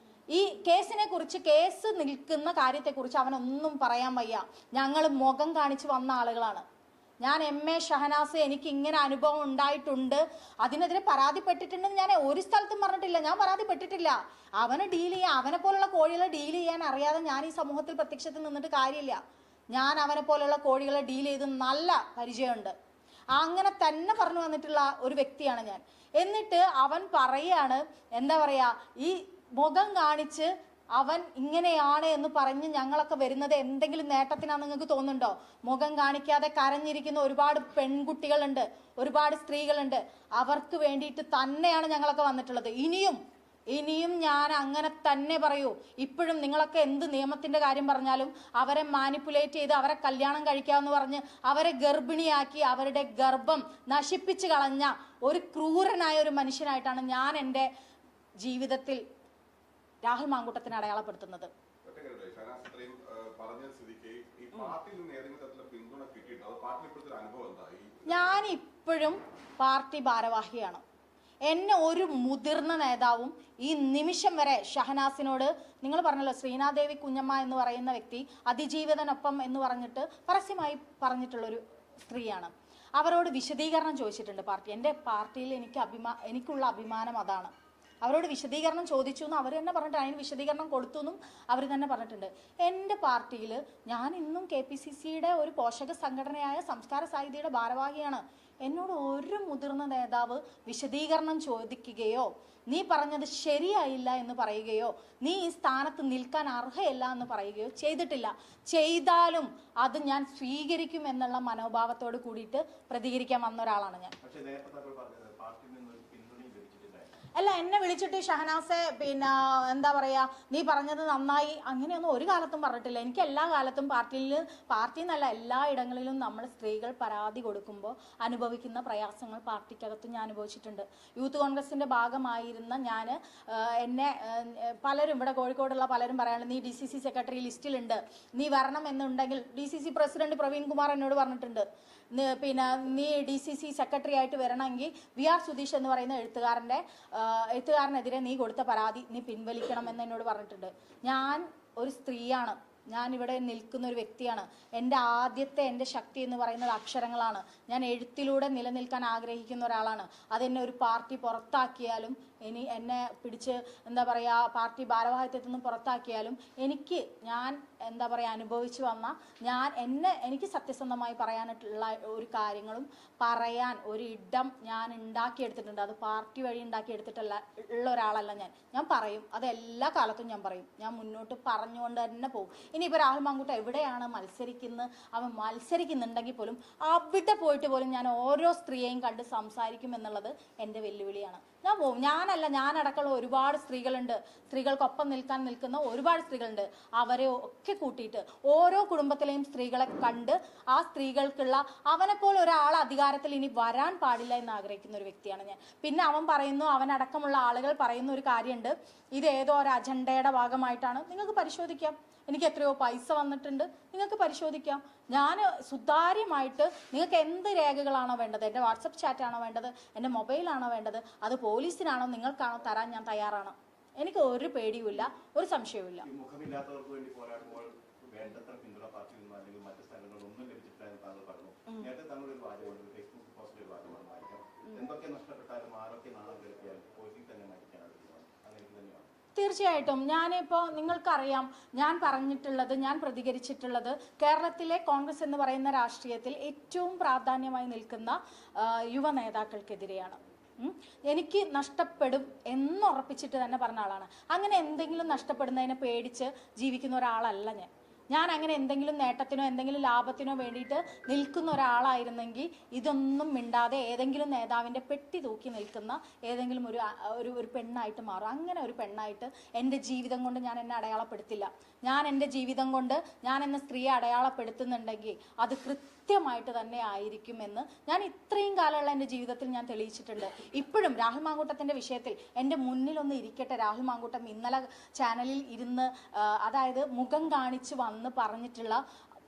ഈ കേസിനെ കുറിച്ച്, കേസ് നിൽക്കുന്ന കാര്യത്തെക്കുറിച്ച് അവനൊന്നും പറയാൻ വയ്യ. ഞങ്ങൾ മുഖം കാണിച്ച് വന്ന ആളുകളാണ്. ഞാൻ MA ഷഹനാസ് എനിക്ക് ഇങ്ങനെ അനുഭവം ഉണ്ടായിട്ടുണ്ട്, അതിനെതിരെ പരാതിപ്പെട്ടിട്ടുണ്ടെന്ന് ഞാൻ ഒരു സ്ഥലത്തും പറഞ്ഞിട്ടില്ല. ഞാൻ പരാതിപ്പെട്ടിട്ടില്ല. അവനെ ഡീൽ ചെയ്യാൻ, അവനെ പോലുള്ള കോഴികളെ ഡീൽ ചെയ്യാൻ അറിയാതെ ഞാൻ ഈ സമൂഹത്തിൽ പ്രത്യക്ഷത്തിൽ നിന്നിട്ട് കാര്യമില്ല. ഞാൻ അവനെ പോലുള്ള കോഴികളെ ഡീൽ ചെയ്ത് നല്ല പരിചയമുണ്ട്. അങ്ങനെ തന്നെ പറഞ്ഞു വന്നിട്ടുള്ള ഒരു വ്യക്തിയാണ് ഞാൻ. എന്നിട്ട് അവൻ പറയാണ്, എന്താ പറയാ, ഈ മുഖം കാണിച്ച് അവൻ ഇങ്ങനെയാണ് എന്ന് പറഞ്ഞ് ഞങ്ങളൊക്കെ വരുന്നത് എന്തെങ്കിലും നേട്ടത്തിനാണ് നിങ്ങൾക്ക് തോന്നുന്നുണ്ടോ? മുഖം കാണിക്കാതെ കരഞ്ഞിരിക്കുന്ന ഒരുപാട് പെൺകുട്ടികളുണ്ട്, ഒരുപാട് സ്ത്രീകളുണ്ട്. അവർക്ക് വേണ്ടിയിട്ട് തന്നെയാണ് ഞങ്ങളൊക്കെ വന്നിട്ടുള്ളത്. ഇനിയും ഞാൻ അങ്ങനെ തന്നെ പറയൂ. ഇപ്പോഴും നിങ്ങളൊക്കെ എന്ത് നിയമത്തിന്റെ കാര്യം പറഞ്ഞാലും അവരെ മാനിപ്പുലേറ്റ് ചെയ്ത് അവരെ കല്യാണം കഴിക്കാമെന്ന് പറഞ്ഞ് അവരെ ഗർഭിണിയാക്കി അവരുടെ ഗർഭം നശിപ്പിച്ച് കളഞ്ഞ ഒരു ക്രൂരനായ ഒരു മനുഷ്യനായിട്ടാണ് ഞാൻ എൻ്റെ ജീവിതത്തിൽ രാഹുൽ മാങ്കൂട്ടത്തിനെ അടയാളപ്പെടുത്തുന്നത്. ഞാൻ ഇപ്പോഴും പാർട്ടി ഭാരവാഹിയാണ്. എന്നെ ഒരു മുതിർന്ന നേതാവും ഈ നിമിഷം വരെ ഷഹനാസിനോട്, നിങ്ങൾ പറഞ്ഞല്ലോ ശ്രീനാദേവി കുഞ്ഞമ്മ എന്ന് പറയുന്ന വ്യക്തി അതിജീവിതനൊപ്പം എന്ന് പറഞ്ഞിട്ട് പരസ്യമായി പറഞ്ഞിട്ടുള്ളൊരു സ്ത്രീയാണ്. അവരോട് വിശദീകരണം ചോദിച്ചിട്ടുണ്ട് പാർട്ടി. എൻ്റെ പാർട്ടിയിൽ എനിക്കുള്ള അഭിമാനം അതാണ്. അവരോട് വിശദീകരണം ചോദിച്ചു എന്ന് അവർ തന്നെ പറഞ്ഞിട്ട് അതിന് വിശദീകരണം കൊടുത്തു എന്നും അവർ തന്നെ പറഞ്ഞിട്ടുണ്ട്. എൻ്റെ പാർട്ടിയിൽ ഞാൻ ഇന്നും KPCCയുടെ ഒരു പോഷക സംഘടനയായ സംസ്കാര സാഹിതിയുടെ ഭാരവാഹിയാണ്. എന്നോട് ഒരു മുതിർന്ന നേതാവ് വിശദീകരണം ചോദിക്കുകയോ നീ പറഞ്ഞത് ശരിയായില്ല എന്ന് പറയുകയോ നീ ഈ സ്ഥാനത്ത് നിൽക്കാൻ അർഹയല്ല എന്ന് പറയുകയോ ചെയ്തിട്ടില്ല. ചെയ്താലും അത് ഞാൻ സ്വീകരിക്കും എന്നുള്ള മനോഭാവത്തോട് കൂടിയിട്ട് പ്രതികരിക്കാൻ വന്ന ഒരാളാണ് ഞാൻ. അല്ല, എന്നെ വിളിച്ചിട്ട് ഷഹനാസെ പിന്നെ എന്താ പറയാ, നീ പറഞ്ഞത് നന്നായി അങ്ങനെയൊന്നും ഒരു കാലത്തും പറഞ്ഞിട്ടില്ല. എനിക്ക് എല്ലാ കാലത്തും പാർട്ടി എന്നല്ല എല്ലാ ഇടങ്ങളിലും നമ്മൾ സ്ത്രീകൾ പരാതി കൊടുക്കുമ്പോൾ അനുഭവിക്കുന്ന പ്രയാസങ്ങൾ പാർട്ടിക്കകത്തും ഞാൻ അനുഭവിച്ചിട്ടുണ്ട്. യൂത്ത് കോൺഗ്രസിന്റെ ഭാഗമായിരുന്ന ഞാൻ എന്നെ പലരും ഇവിടെ കോഴിക്കോടുള്ള പലരും പറയാനുണ്ട്, നീ DCC സെക്രട്ടറി ലിസ്റ്റിലുണ്ട്, നീ വരണം എന്നുണ്ടെങ്കിൽ DCC പ്രസിഡന്റ് പ്രവീൺ കുമാർ എന്നോട് പറഞ്ഞിട്ടുണ്ട്, പിന്നെ നീ DCC സെക്രട്ടറി ആയിട്ട് വരണമെങ്കിൽ VR സുധീഷ് എന്ന് പറയുന്ന എഴുത്തുകാരനെതിരെ നീ കൊടുത്ത പരാതി നീ പിൻവലിക്കണമെന്ന് എന്നോട് പറഞ്ഞിട്ടുണ്ട്. ഞാൻ ഒരു സ്ത്രീയാണ്, ഞാൻ ഇവിടെ നിൽക്കുന്ന ഒരു വ്യക്തിയാണ്. എൻ്റെ ശക്തി എന്ന് പറയുന്നത് അക്ഷരങ്ങളാണ്. ഞാൻ എഴുത്തിലൂടെ നിലനിൽക്കാൻ ആഗ്രഹിക്കുന്ന ഒരാളാണ്. അതെന്നെ ഒരു പാർട്ടി പുറത്താക്കിയാലും എന്നെ പിടിച്ച് എന്താ പറയുക പാർട്ടി ഭാരവാഹിത്വത്തിൽ നിന്ന് പുറത്താക്കിയാലും ഞാൻ എന്താ പറയുക അനുഭവിച്ചു വന്ന എനിക്ക് സത്യസന്ധമായി പറയാനായിട്ടുള്ള ഒരു കാര്യങ്ങളും പറയാൻ ഒരു ഇടം ഞാൻ ഉണ്ടാക്കിയെടുത്തിട്ടുണ്ട്. അത് പാർട്ടി വഴി ഉണ്ടാക്കിയെടുത്തിട്ടുള്ള ഒരാളല്ല ഞാൻ പറയും. അത് എല്ലാ കാലത്തും ഞാൻ പറയും. ഞാൻ മുന്നോട്ട് പറഞ്ഞുകൊണ്ട് തന്നെ പോകും. ഇനിയിപ്പോൾ രാഹുൽ മാങ്കൂട്ടം എവിടെയാണ് അവൻ മത്സരിക്കുന്നുണ്ടെങ്കിൽ പോലും അവിടെ പോയിട്ട് പോലും ഞാൻ ഓരോ സ്ത്രീയെയും കണ്ട് സംസാരിക്കും എന്നുള്ളത് എൻ്റെ വെല്ലുവിളിയാണ്. ഞാൻ പോവും. ഞാനടക്കമുള്ള ഒരുപാട് സ്ത്രീകളുണ്ട്, സ്ത്രീകൾക്കൊപ്പം നിൽക്കുന്ന ഒരുപാട് സ്ത്രീകളുണ്ട്. അവരെ ഒക്കെ കൂട്ടിയിട്ട് ഓരോ കുടുംബത്തിലെയും സ്ത്രീകളെ കണ്ട് ആ സ്ത്രീകൾക്കുള്ള അവനെപ്പോലെ ഒരാൾ അധികാരത്തിൽ ഇനി വരാൻ പാടില്ല എന്ന് ആഗ്രഹിക്കുന്ന ഒരു വ്യക്തിയാണ് ഞാൻ. പിന്നെ അവനടക്കമുള്ള ആളുകൾ പറയുന്ന ഒരു കാര്യമുണ്ട്, ഇത് ഏതോ ഒരു അജണ്ടയുടെ ഭാഗമായിട്ടാണ്. നിങ്ങൾക്ക് പരിശോധിക്കാം, എനിക്ക് എത്രയോ പൈസ വന്നിട്ടുണ്ട്, നിങ്ങൾക്ക് പരിശോധിക്കാം. ഞാൻ സുതാര്യമായിട്ട് നിങ്ങൾക്ക് എന്ത് രേഖകളാണോ വേണ്ടത്, എൻ്റെ വാട്സപ്പ് ചാറ്റാണോ വേണ്ടത്, എൻ്റെ മൊബൈലാണോ വേണ്ടത്, അത് പോലീസിനാണോ നിങ്ങൾക്കാണോ തരാൻ ഞാൻ തയ്യാറാണ്. എനിക്ക് ഒരു പേടിയുമില്ല, ഒരു സംശയവുമില്ല. മുഖമില്ലാത്തവർക്ക് വേണ്ടി പോരാടുമ്പോൾ വേണ്ടത്ര പിന്തുണ പാർട്ടിയിൽ നിന്നോ അല്ലെങ്കിൽ മറ്റു സ്ഥലങ്ങളിൽ ഒന്നും ലഭിച്ചിട്ടില്ല എന്ന് താങ്കൾ പറഞ്ഞു. നേരത്തെ താങ്കൾ ഒരു വാചകമുണ്ട്, ഫേസ്ബുക്ക് പോസ്റ്റിൽ ഒരു വാചകമാണ് വായിക്കാം, എന്തൊക്കെ നഷ്ടപ്പെട്ടാലും ആരൊക്കെ നാണം കെടുത്തിയാലും പോലീസിൽ തന്നെ മരിക്കാനാണ് അങ്ങനെ തന്നെയാണ്. തീർച്ചയായിട്ടും. ഞാനിപ്പോൾ നിങ്ങൾക്കറിയാം, ഞാൻ പ്രതികരിച്ചിട്ടുള്ളത് കേരളത്തിലെ കോൺഗ്രസ് എന്ന് പറയുന്ന രാഷ്ട്രീയത്തിൽ ഏറ്റവും പ്രാധാന്യമായി നിൽക്കുന്ന യുവ നേതാക്കൾക്കെതിരെയാണ്. എനിക്ക് നഷ്ടപ്പെടും എന്നുറപ്പിച്ചിട്ട് തന്നെ പറഞ്ഞ ആളാണ്. അങ്ങനെ എന്തെങ്കിലും നഷ്ടപ്പെടുന്നതിനെ പേടിച്ച് ജീവിക്കുന്ന ഒരാളല്ല ഞാൻ അങ്ങനെ എന്തെങ്കിലും നേട്ടത്തിനോ എന്തെങ്കിലും ലാഭത്തിനോ വേണ്ടിയിട്ട് നിൽക്കുന്ന ഒരാളായിരുന്നെങ്കിൽ ഇതൊന്നും മിണ്ടാതെ ഏതെങ്കിലും നേതാവിൻ്റെ പെട്ടി തൂക്കി നിൽക്കുന്ന ഏതെങ്കിലും ഒരു പെണ്ണായിട്ട് മാറും. അങ്ങനെ ഒരു പെണ്ണായിട്ട് എൻ്റെ ജീവിതം കൊണ്ട് ഞാൻ എന്നെ അടയാളപ്പെടുത്തില്ല. ഞാൻ എൻ്റെ ജീവിതം കൊണ്ട് ഞാൻ എന്ന സ്ത്രീയെ അടയാളപ്പെടുത്തുന്നുണ്ടെങ്കിൽ അത് കൃത്യമായിട്ട് തന്നെ ആയിരിക്കുമെന്ന് ഞാൻ ഇത്രയും കാലമുള്ള എൻ്റെ ജീവിതത്തിൽ ഞാൻ തെളിയിച്ചിട്ടുണ്ട്. ഇപ്പോഴും രാഹുൽ മാങ്കൂട്ടത്തിൻ്റെ വിഷയത്തിൽ എൻ്റെ മുന്നിലൊന്ന് ഇരിക്കട്ടെ. രാഹുൽ മാങ്കൂട്ടം ഇന്നലെ ചാനലിൽ ഇരുന്ന് അതായത് മുഖം കാണിച്ച് വന്ന് പറഞ്ഞിട്ടുള്ള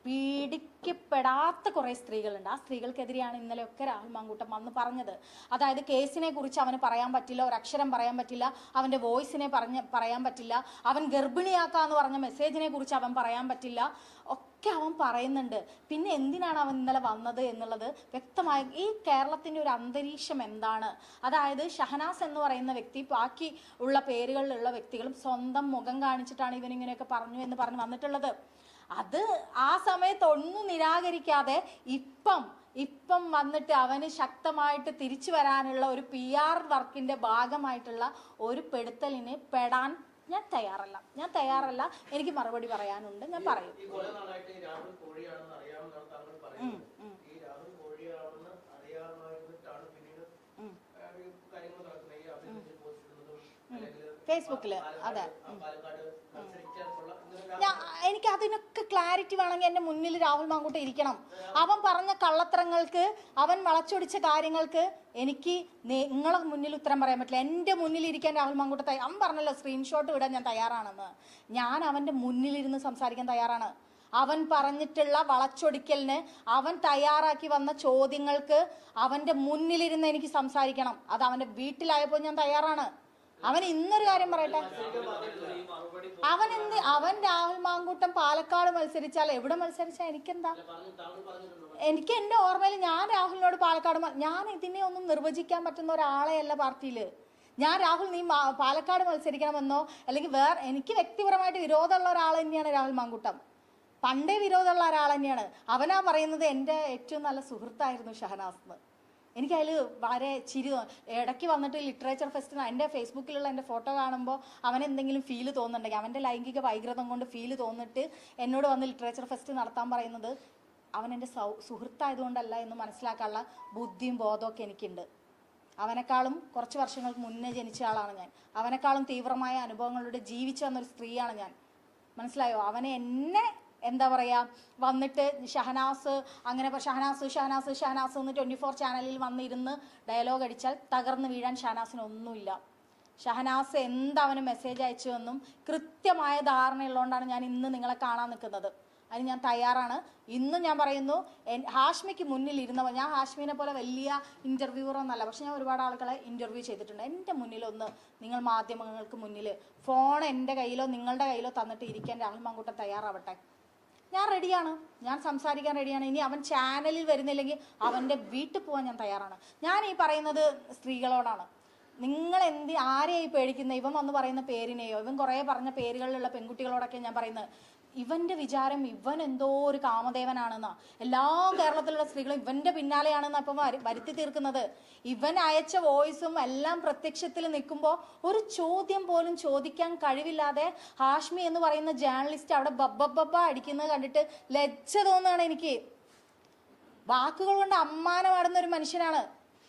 പീഡിക്കപ്പെടാത്ത കുറേ സ്ത്രീകളുണ്ട്. ആ സ്ത്രീകൾക്കെതിരെയാണ് ഇന്നലെയൊക്കെ രാഹുൽ മാങ്കൂട്ടം വന്ന് പറഞ്ഞത്. അതായത് കേസിനെ കുറിച്ച് അവന് പറയാൻ പറ്റില്ല, ഒരക്ഷരം പറയാൻ പറ്റില്ല, അവൻ്റെ വോയിസിനെ പറയാൻ പറ്റില്ല, അവൻ ഗർഭിണിയാക്കാന്ന് പറഞ്ഞ മെസ്സേജിനെ കുറിച്ച് അവൻ പറയാൻ പറ്റില്ല, ഒക്കെ അവൻ പറയുന്നുണ്ട്. പിന്നെ എന്തിനാണ് അവൻ ഇന്നലെ വന്നത് എന്നുള്ളത് വ്യക്തമായി. ഈ കേരളത്തിൻ്റെ ഒരു അന്തരീക്ഷം എന്താണ്? അതായത് ഷഹനാസ് എന്ന് പറയുന്ന വ്യക്തി ബാക്കി ഉള്ള പേരുകളിലുള്ള വ്യക്തികളും സ്വന്തം മുഖം കാണിച്ചിട്ടാണ് ഇവനിങ്ങനെയൊക്കെ പറഞ്ഞു എന്ന് പറഞ്ഞ് വന്നിട്ടുള്ളത്. അത് ആ സമയത്ത് ഒന്നും നിരാകരിക്കാതെ ഇപ്പം വന്നിട്ട് അവന് ശക്തമായിട്ട് തിരിച്ചു വരാനുള്ള ഒരു PR വർക്കിന്റെ ഭാഗമായിട്ടുള്ള ഒരു പെടുത്തലിന് പെടാൻ ഞാൻ തയ്യാറല്ല. എനിക്ക് മറുപടി പറയാനുണ്ട്, ഞാൻ പറയും. ഫേസ്ബുക്കില് അതെ. എനിക്ക് അതിനൊക്കെ ക്ലാരിറ്റി വേണമെങ്കിൽ എൻ്റെ മുന്നിൽ രാഹുൽ മാങ്കൂട്ടം ഇരിക്കണം. അവൻ പറഞ്ഞ കള്ളത്തരങ്ങൾക്ക്, അവൻ വളച്ചൊടിച്ച കാര്യങ്ങൾക്ക് എനിക്ക് നിങ്ങളെ മുന്നിൽ ഉത്തരം പറയാൻ പറ്റില്ല. എൻ്റെ മുന്നിൽ ഇരിക്കാൻ രാഹുൽ മാങ്കൂട്ടത്തെ അവൻ പറഞ്ഞല്ലോ സ്ക്രീൻഷോട്ട് വിടാൻ ഞാൻ തയ്യാറാണെന്ന്. ഞാൻ അവൻ്റെ മുന്നിലിരുന്ന് സംസാരിക്കാൻ തയ്യാറാണ്. അവൻ പറഞ്ഞിട്ടുള്ള വളച്ചൊടിക്കലിന്, അവൻ തയ്യാറാക്കി വന്ന ചോദ്യങ്ങൾക്ക് അവൻ്റെ മുന്നിലിരുന്ന് എനിക്ക് സംസാരിക്കണം. അത് അവൻ്റെ വീട്ടിലായപ്പോൾ ഞാൻ തയ്യാറാണ്. അവൻ ഇന്നൊരു കാര്യം പറയട്ടെ, അവൻ രാഹുൽ മാങ്കൂട്ടം പാലക്കാട് മത്സരിച്ചാൽ എവിടെ മത്സരിച്ചാൽ എനിക്കെന്താ? എനിക്ക് എൻ്റെ ഓർമ്മയിൽ ഞാൻ രാഹുലിനോട് ഞാൻ ഇതിനെ ഒന്നും നിർവചിക്കാൻ പറ്റുന്ന ഒരാളെയല്ല പാർട്ടിയില്. ഞാൻ രാഹുൽ നീ പാലക്കാട് മത്സരിക്കണമെന്നോ അല്ലെങ്കിൽ എനിക്ക് വ്യക്തിപരമായിട്ട് വിരോധമുള്ള ഒരാൾ തന്നെയാണ് രാഹുൽ മാങ്കൂട്ടം. പണ്ടേ വിരോധമുള്ള ഒരാൾ തന്നെയാണ്. അവനാ പറയുന്നത് എൻ്റെ ഏറ്റവും നല്ല സുഹൃത്തായിരുന്നു ഷഹനാസ് എന്ന്. എനിക്കതിൽ വളരെ ഇടയ്ക്ക് വന്നിട്ട് ലിറ്ററേച്ചർ ഫെസ്റ്റിന് എൻ്റെ ഫേസ്ബുക്കിലുള്ള എൻ്റെ ഫോട്ടോ കാണുമ്പോൾ അവനെന്തെങ്കിലും ഫീല് തോന്നുന്നുണ്ടെങ്കിൽ, അവൻ്റെ ലൈംഗിക വൈകൃതം കൊണ്ട് ഫീല് തോന്നിട്ട് എന്നോട് വന്ന് ലിറ്ററേച്ചർ ഫെസ്റ്റ് നടത്താൻ പറയുന്നത് അവൻ എൻ്റെ സുഹൃത്തായതുകൊണ്ടല്ല എന്ന് മനസ്സിലാക്കാനുള്ള ബുദ്ധിയും ബോധമൊക്കെ എനിക്കുണ്ട്. അവനെക്കാളും കുറച്ച് വർഷങ്ങൾക്ക് മുന്നേ ജനിച്ച ആളാണ് ഞാൻ. അവനെക്കാളും തീവ്രമായ അനുഭവങ്ങളിലൂടെ ജീവിച്ചു വന്നൊരു സ്ത്രീയാണ് ഞാൻ. മനസ്സിലായോ? അവനെ എന്നെ എന്താ പറയുക വന്നിട്ട് ഷഹനാസ് അങ്ങനെ ഷഹനാസ് എന്ന് 24 ചാനലിൽ വന്നിരുന്ന് ഡയലോഗ് അടിച്ചാൽ തകർന്ന് വീഴാൻ ഷഹനാസിനൊന്നുമില്ല. ഷഹനാസ് അവന് മെസ്സേജ് അയച്ചുവെന്നും കൃത്യമായ ധാരണയുള്ളതുകൊണ്ടാണ് ഞാൻ ഇന്ന് നിങ്ങളെ കാണാൻ നിൽക്കുന്നത്. അതിന് ഞാൻ തയ്യാറാണ്. ഇന്നും ഞാൻ പറയുന്നു, ഹാഷ്മിക്ക് മുന്നിൽ ഇരുന്നവർ, ഞാൻ ഹാഷ്മിനെ പോലെ വലിയ ഇൻ്റർവ്യൂവറൊന്നല്ല, പക്ഷെ ഞാൻ ഒരുപാട് ആളുകളെ ഇൻ്റർവ്യൂ ചെയ്തിട്ടുണ്ട്. എൻ്റെ മുന്നിലൊന്ന് നിങ്ങൾ മാധ്യമങ്ങൾക്ക് മുന്നിൽ ഫോൺ എൻ്റെ കയ്യിലോ നിങ്ങളുടെ കയ്യിലോ തന്നിട്ട് ഇരിക്കാൻ രാഹുൽ മാങ്കൂട്ടം തയ്യാറാവട്ടെ. ഞാൻ റെഡിയാണ്, ഞാൻ സംസാരിക്കാൻ റെഡിയാണ്. ഇനി അവൻ ചാനലിൽ വരുന്നില്ലെങ്കിൽ അവൻ്റെ വീട്ടിൽ പോകാൻ ഞാൻ തയ്യാറാണ്. ഞാൻ ഈ പറയുന്നത് സ്ത്രീകളോടാണ്. നിങ്ങൾ ആരെയായി പേടിക്കുന്നത്? ഇവൻ വന്ന് പറയുന്ന പേരിനെയോ, ഇവൻ കുറേ പറഞ്ഞ പേരുകളിലുള്ള പെൺകുട്ടികളോടൊക്കെ ഞാൻ പറയുന്നത്, ഇവന്റെ വിചാരം ഇവൻ എന്തോ ഒരു കാമദേവനാണെന്നാ. എല്ലാ കേരളത്തിലുള്ള സ്ത്രീകളും ഇവന്റെ പിന്നാലെയാണെന്നാ ഇപ്പം വരുത്തി തീർക്കുന്നത്. ഇവൻ അയച്ച വോയിസും എല്ലാം പ്രത്യക്ഷത്തിൽ നിൽക്കുമ്പോൾ ഒരു ചോദ്യം പോലും ചോദിക്കാൻ കഴിവില്ലാതെ ഹാഷ്മി എന്ന് പറയുന്ന ജേർണലിസ്റ്റ് അവിടെ ബബ്ബ അടിക്കുന്നത് കണ്ടിട്ട് ലജ്ജ തോന്നുകയാണ് എനിക്ക്. വാക്കുകൾ കൊണ്ട് അമ്മാനമാടുന്ന ഒരു മനുഷ്യനാണ്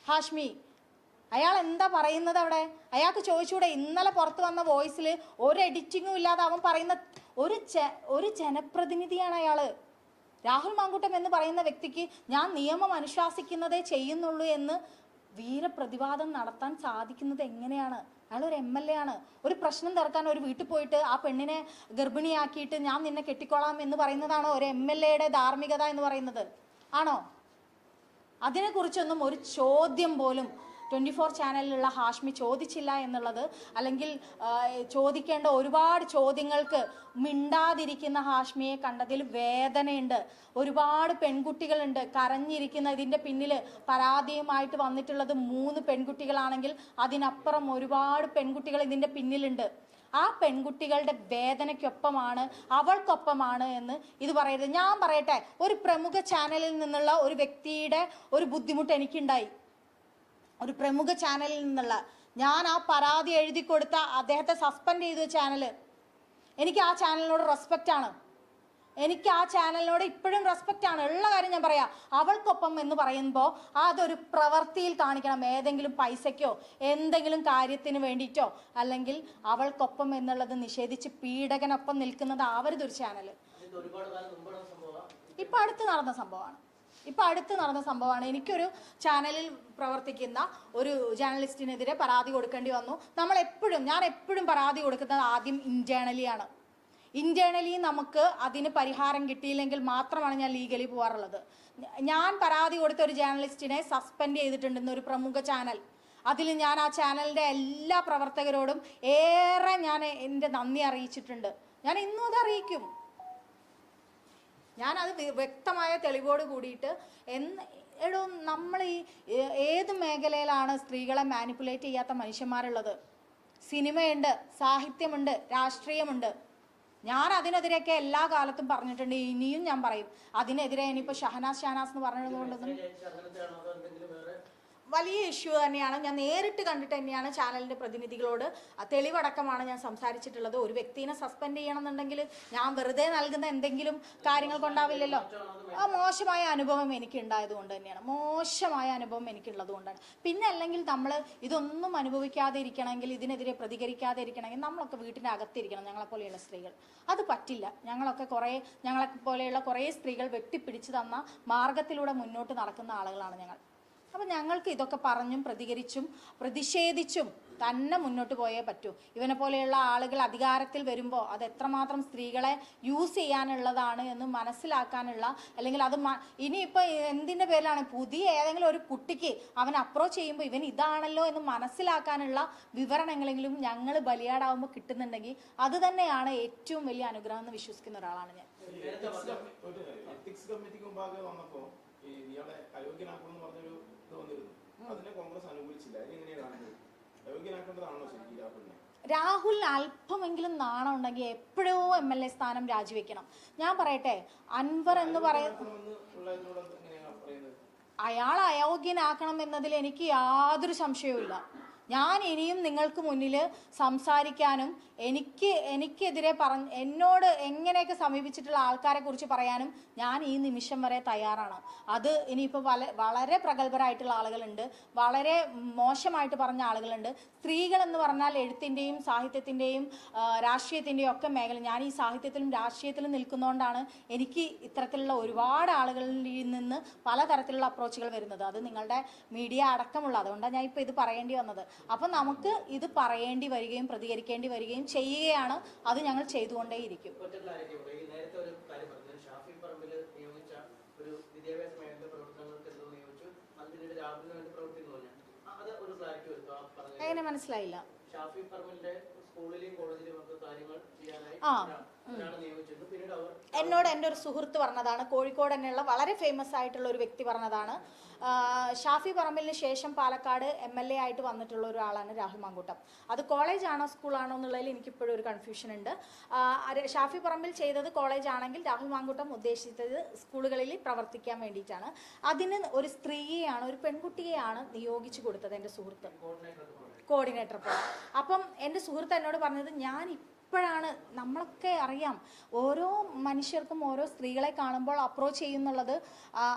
ഹാഷ്മി. അയാൾ എന്താ പറയുന്നത് അവിടെ? അയാൾക്ക് ചോദിച്ചുകൂടെ? ഇന്നലെ പുറത്തു വന്ന വോയിസിൽ ഒരു എഡിറ്റിങ്ങും ഇല്ലാതെ അവൻ പറയുന്ന ഒരു ജനപ്രതിനിധിയാണ് അയാള്. രാഹുൽ മാങ്കൂട്ടം എന്ന് പറയുന്ന വ്യക്തിക്ക് ഞാൻ നിയമം അനുശാസിക്കുന്നതേ ചെയ്യുന്നുള്ളൂ എന്ന് വീരപ്രതിവാദം നടത്താൻ സാധിക്കുന്നത് എങ്ങനെയാണ്? അയാൾ ഒരു MLA ആണ്. ഒരു പ്രശ്നം തീർക്കാൻ ഒരു വീട്ടിൽ പോയിട്ട് ആ പെണ്ണിനെ ഗർഭിണിയാക്കിയിട്ട് ഞാൻ നിന്നെ കെട്ടിക്കോളാം എന്ന് പറയുന്നതാണോ ഒരു MLAയുടെ ധാർമ്മികത എന്ന് പറയുന്നത്? ആണോ? അതിനെക്കുറിച്ചൊന്നും ഒരു ചോദ്യം പോലും 24 ചാനലിലുള്ള ഹാഷ്മി ചോദിച്ചില്ല എന്നുള്ളത്, അല്ലെങ്കിൽ ചോദിക്കേണ്ട ഒരുപാട് ചോദ്യങ്ങൾക്ക് മിണ്ടാതിരിക്കുന്ന ഹാഷ്മിയെ കണ്ടതിൽ വേദനയുണ്ട്. ഒരുപാട് പെൺകുട്ടികളുണ്ട് കരഞ്ഞിരിക്കുന്ന. ഇതിൻ്റെ പിന്നിൽ പരാതിയുമായിട്ട് വന്നിട്ടുള്ളത് 3 പെൺകുട്ടികളാണെങ്കിൽ അതിനപ്പുറം ഒരുപാട് പെൺകുട്ടികൾ ഇതിൻ്റെ പിന്നിലുണ്ട്. ആ പെൺകുട്ടികളുടെ വേദനയ്ക്കൊപ്പമാണ്, അവൾക്കൊപ്പമാണ് എന്ന് ഇത് പറയരുത്. ഞാൻ പറയട്ടെ, ഒരു പ്രമുഖ ചാനലിൽ നിന്നുള്ള ഒരു വ്യക്തിയുടെ ഒരു ബുദ്ധിമുട്ട് എനിക്കുണ്ടായി. ഒരു പ്രമുഖ ചാനലിൽ നിന്നുള്ള ഞാൻ ആ പരാതി എഴുതി കൊടുത്ത അദ്ദേഹത്തെ സസ്പെൻഡ് ചെയ്തു ചാനൽ. എനിക്ക് ആ ചാനലിനോട് റെസ്പെക്റ്റ് ആണ്. എനിക്ക് ആ ചാനലിനോട് ഇപ്പോഴും റെസ്പെക്റ്റ് ആണ്. ഉള്ള കാര്യം ഞാൻ പറയാം. അവൾക്കൊപ്പം എന്ന് പറയുമ്പോൾ അതൊരു പ്രവൃത്തിയിൽ കാണിക്കണം. ഏതെങ്കിലും പൈസയ്ക്കോ എന്തെങ്കിലും കാര്യത്തിന് വേണ്ടിയിട്ടോ, അല്ലെങ്കിൽ അവൾക്കൊപ്പം എന്നുള്ളത് നിഷേധിച്ച് പീഡകനൊപ്പം നിൽക്കുന്നത് ആവരുതൊരു ചാനൽ. ഇപ്പം അടുത്ത് നടന്ന സംഭവമാണ്. എനിക്കൊരു ചാനലിൽ പ്രവർത്തിക്കുന്ന ഒരു ജേർണലിസ്റ്റിനെതിരെ പരാതി കൊടുക്കേണ്ടി വന്നു. ഞാൻ എപ്പോഴും പരാതി കൊടുക്കുന്നത് ആദ്യം ഇന്റേണലി ആണ്. ഇന്റേണലി നമുക്ക് അതിന് പരിഹാരം കിട്ടിയില്ലെങ്കിൽ മാത്രമാണ് ഞാൻ ലീഗലി പോകാറുള്ളത്. ഞാൻ പരാതി കൊടുത്ത ഒരു ജേർണലിസ്റ്റിനെ സസ്പെൻഡ് ചെയ്തിട്ടുണ്ടെന്ന് ഒരു പ്രമുഖ ചാനൽ. അതിൽ ഞാൻ ആ ചാനലിൻ്റെ എല്ലാ പ്രവർത്തകരോടും ഏറെ ഞാൻ എൻ്റെ നന്ദി അറിയിച്ചിട്ടുണ്ട്. ഞാൻ ഇന്നും അത് അറിയിക്കും. ഞാനത് വ്യക്തമായ തെളിവോട് കൂടിയിട്ട് എടോ, നമ്മൾ ഈ ഏത് മേഖലയിലാണ് സ്ത്രീകളെ മാനിപ്പുലേറ്റ് ചെയ്യാത്ത മനുഷ്യന്മാരുള്ളത്? സിനിമയുണ്ട്, സാഹിത്യമുണ്ട്, രാഷ്ട്രീയമുണ്ട്. ഞാൻ അതിനെതിരെയൊക്കെ എല്ലാ കാലത്തും പറഞ്ഞിട്ടുണ്ട്, ഇനിയും ഞാൻ പറയും. അതിനെതിരെ ഇനിയിപ്പോൾ ഷഹനാസ് എന്ന് പറഞ്ഞതുകൊണ്ടൊന്നും വലിയ ഇഷ്യൂ തന്നെയാണ്. ഞാൻ നേരിട്ട് കണ്ടിട്ട് തന്നെയാണ് ചാനലിൻ്റെ പ്രതിനിധികളോട് തെളിവടക്കമാണ് ഞാൻ സംസാരിച്ചിട്ടുള്ളത്. ഒരു വ്യക്തിനെ സസ്പെൻഡ് ചെയ്യണമെന്നുണ്ടെങ്കിൽ ഞാൻ വെറുതെ നൽകുന്ന എന്തെങ്കിലും കാര്യങ്ങൾ കൊണ്ടാവില്ലല്ലോ. ആ മോശമായ അനുഭവം എനിക്ക് ഉണ്ടായത് കൊണ്ട് തന്നെയാണ്, മോശമായ അനുഭവം എനിക്കുള്ളത് കൊണ്ടാണ്. പിന്നെ അല്ലെങ്കിൽ നമ്മൾ ഇതൊന്നും അനുഭവിക്കാതെ ഇരിക്കണമെങ്കിൽ, ഇതിനെതിരെ പ്രതികരിക്കാതെ ഇരിക്കണമെങ്കിൽ നമ്മളൊക്കെ വീട്ടിൻ്റെ അകത്തിരിക്കണം. ഞങ്ങളെപ്പോലെയുള്ള സ്ത്രീകൾ അത് പറ്റില്ല. ഞങ്ങളെ പോലെയുള്ള കുറേ സ്ത്രീകൾ വെട്ടിപ്പിടിച്ചു തന്ന മാർഗത്തിലൂടെ മുന്നോട്ട് നടക്കുന്ന ആളുകളാണ് ഞങ്ങൾ. അപ്പം ഞങ്ങൾക്ക് ഇതൊക്കെ പറഞ്ഞും പ്രതികരിച്ചും പ്രതിഷേധിച്ചും തന്നെ മുന്നോട്ട് പോയേ പറ്റൂ. ഇവനെ പോലെയുള്ള ആളുകൾ അധികാരത്തിൽ വരുമ്പോൾ അത് എത്രമാത്രം സ്ത്രീകളെ യൂസ് ചെയ്യാനുള്ളതാണ് എന്ന് മനസ്സിലാക്കാനുള്ള, അല്ലെങ്കിൽ അത് ഇനിയിപ്പോൾ എന്തിൻ്റെ പേരിലാണ് പുതിയ ഏതെങ്കിലും ഒരു കുട്ടിക്ക് അവൻ അപ്രോച്ച് ചെയ്യുമ്പോൾ ഇവൻ ഇതാണല്ലോ എന്ന് മനസ്സിലാക്കാനുള്ള വിവരങ്ങളെങ്കിലും ഞങ്ങൾ ബലിയാടാവുമ്പോൾ കിട്ടുന്നുണ്ടെങ്കിൽ അത് തന്നെയാണ് ഏറ്റവും വലിയ അനുഗ്രഹം എന്ന് വിശ്വസിക്കുന്ന ഒരാളാണ് ഞാൻ. രാഹുൽ അല്പമെങ്കിലും നാണം ഉണ്ടെങ്കിൽ എപ്പോഴോ MLA സ്ഥാനം രാജിവെക്കണം. ഞാൻ പറയട്ടെ, അൻവർ എന്ന് അയാൾ അയോഗ്യനാക്കണം എന്നതിൽ എനിക്ക് യാതൊരു സംശയവുമില്ല. ഞാൻ ഇനിയും നിങ്ങൾക്ക് മുന്നിൽ സംസാരിക്കാനും എനിക്കെതിരെ എന്നോട് എങ്ങനെയൊക്കെ സമീപിച്ചിട്ടുള്ള ആൾക്കാരെ കുറിച്ച് പറയാനും ഞാൻ ഈ നിമിഷം വരെ തയ്യാറാണ്. അത് ഇനിയിപ്പോൾ വളരെ പ്രഗത്ഭരായിട്ടുള്ള ആളുകളുണ്ട്, വളരെ മോശമായിട്ട് പറഞ്ഞ ആളുകളുണ്ട്. സ്ത്രീകൾ എന്ന് പറഞ്ഞാൽ എഴുത്തിൻ്റെയും സാഹിത്യത്തിൻ്റെയും രാഷ്ട്രീയത്തിൻ്റെയും ഒക്കെ മേഖല, ഞാൻ ഈ സാഹിത്യത്തിലും രാഷ്ട്രീയത്തിലും നിൽക്കുന്നതുകൊണ്ടാണ് എനിക്ക് ഇത്തരത്തിലുള്ള ഒരുപാട് ആളുകളിൽ നിന്ന് പലതരത്തിലുള്ള അപ്രോച്ചുകൾ വരുന്നത്. അത് നിങ്ങളുടെ മീഡിയ അടക്കമുള്ള, അതുകൊണ്ടാണ് ഞാൻ ഇപ്പോൾ ഇത് പറയേണ്ടി വന്നത്. അപ്പം നമുക്ക് ഇത് പറയേണ്ടി വരികയും പ്രതികരിക്കേണ്ടി വരികയും ചെയ്യുകയാണ്. അത് ഞങ്ങൾ ചെയ്തുകൊണ്ടേയിരിക്കും. എങ്ങനെ മനസ്സിലായില്ല? എന്നോട് എൻ്റെ ഒരു സുഹൃത്ത് പറഞ്ഞതാണ്, കോഴിക്കോട് തന്നെയുള്ള വളരെ ഫേമസ് ആയിട്ടുള്ള ഒരു വ്യക്തി പറഞ്ഞതാണ്. ഷാഫി പറമ്പിലിന് ശേഷം പാലക്കാട് MLA ആയിട്ട് വന്നിട്ടുള്ള ഒരാളാണ് രാഹുൽ മാങ്കൂട്ടം. അത് കോളേജാണോ സ്കൂളാണോ എന്നുള്ളതിൽ എനിക്കിപ്പോഴും ഒരു കൺഫ്യൂഷൻ ഉണ്ട്. ഷാഫി പറമ്പിൽ ചെയ്തത് കോളേജ് ആണെങ്കിൽ രാഹുൽ മാങ്കൂട്ടം ഉദ്ദേശിച്ചത് സ്കൂളുകളിൽ പ്രവർത്തിക്കാൻ വേണ്ടിയിട്ടാണ്. അതിന് ഒരു സ്ത്രീയെയാണ്, ഒരു പെൺകുട്ടിയെയാണ് നിയോഗിച്ചു കൊടുത്തത് എൻ്റെ സുഹൃത്ത്, കോർഡിനേറ്റർ പോലെ. അപ്പം എൻ്റെ സുഹൃത്ത് എന്നോട് പറഞ്ഞത്, ഞാൻ ഇപ്പോഴാണ്, നമ്മളൊക്കെ അറിയാം ഓരോ മനുഷ്യർക്കും ഓരോ സ്ത്രീകളെ കാണുമ്പോൾ അപ്രോച്ച് ചെയ്യുന്നുള്ളത്,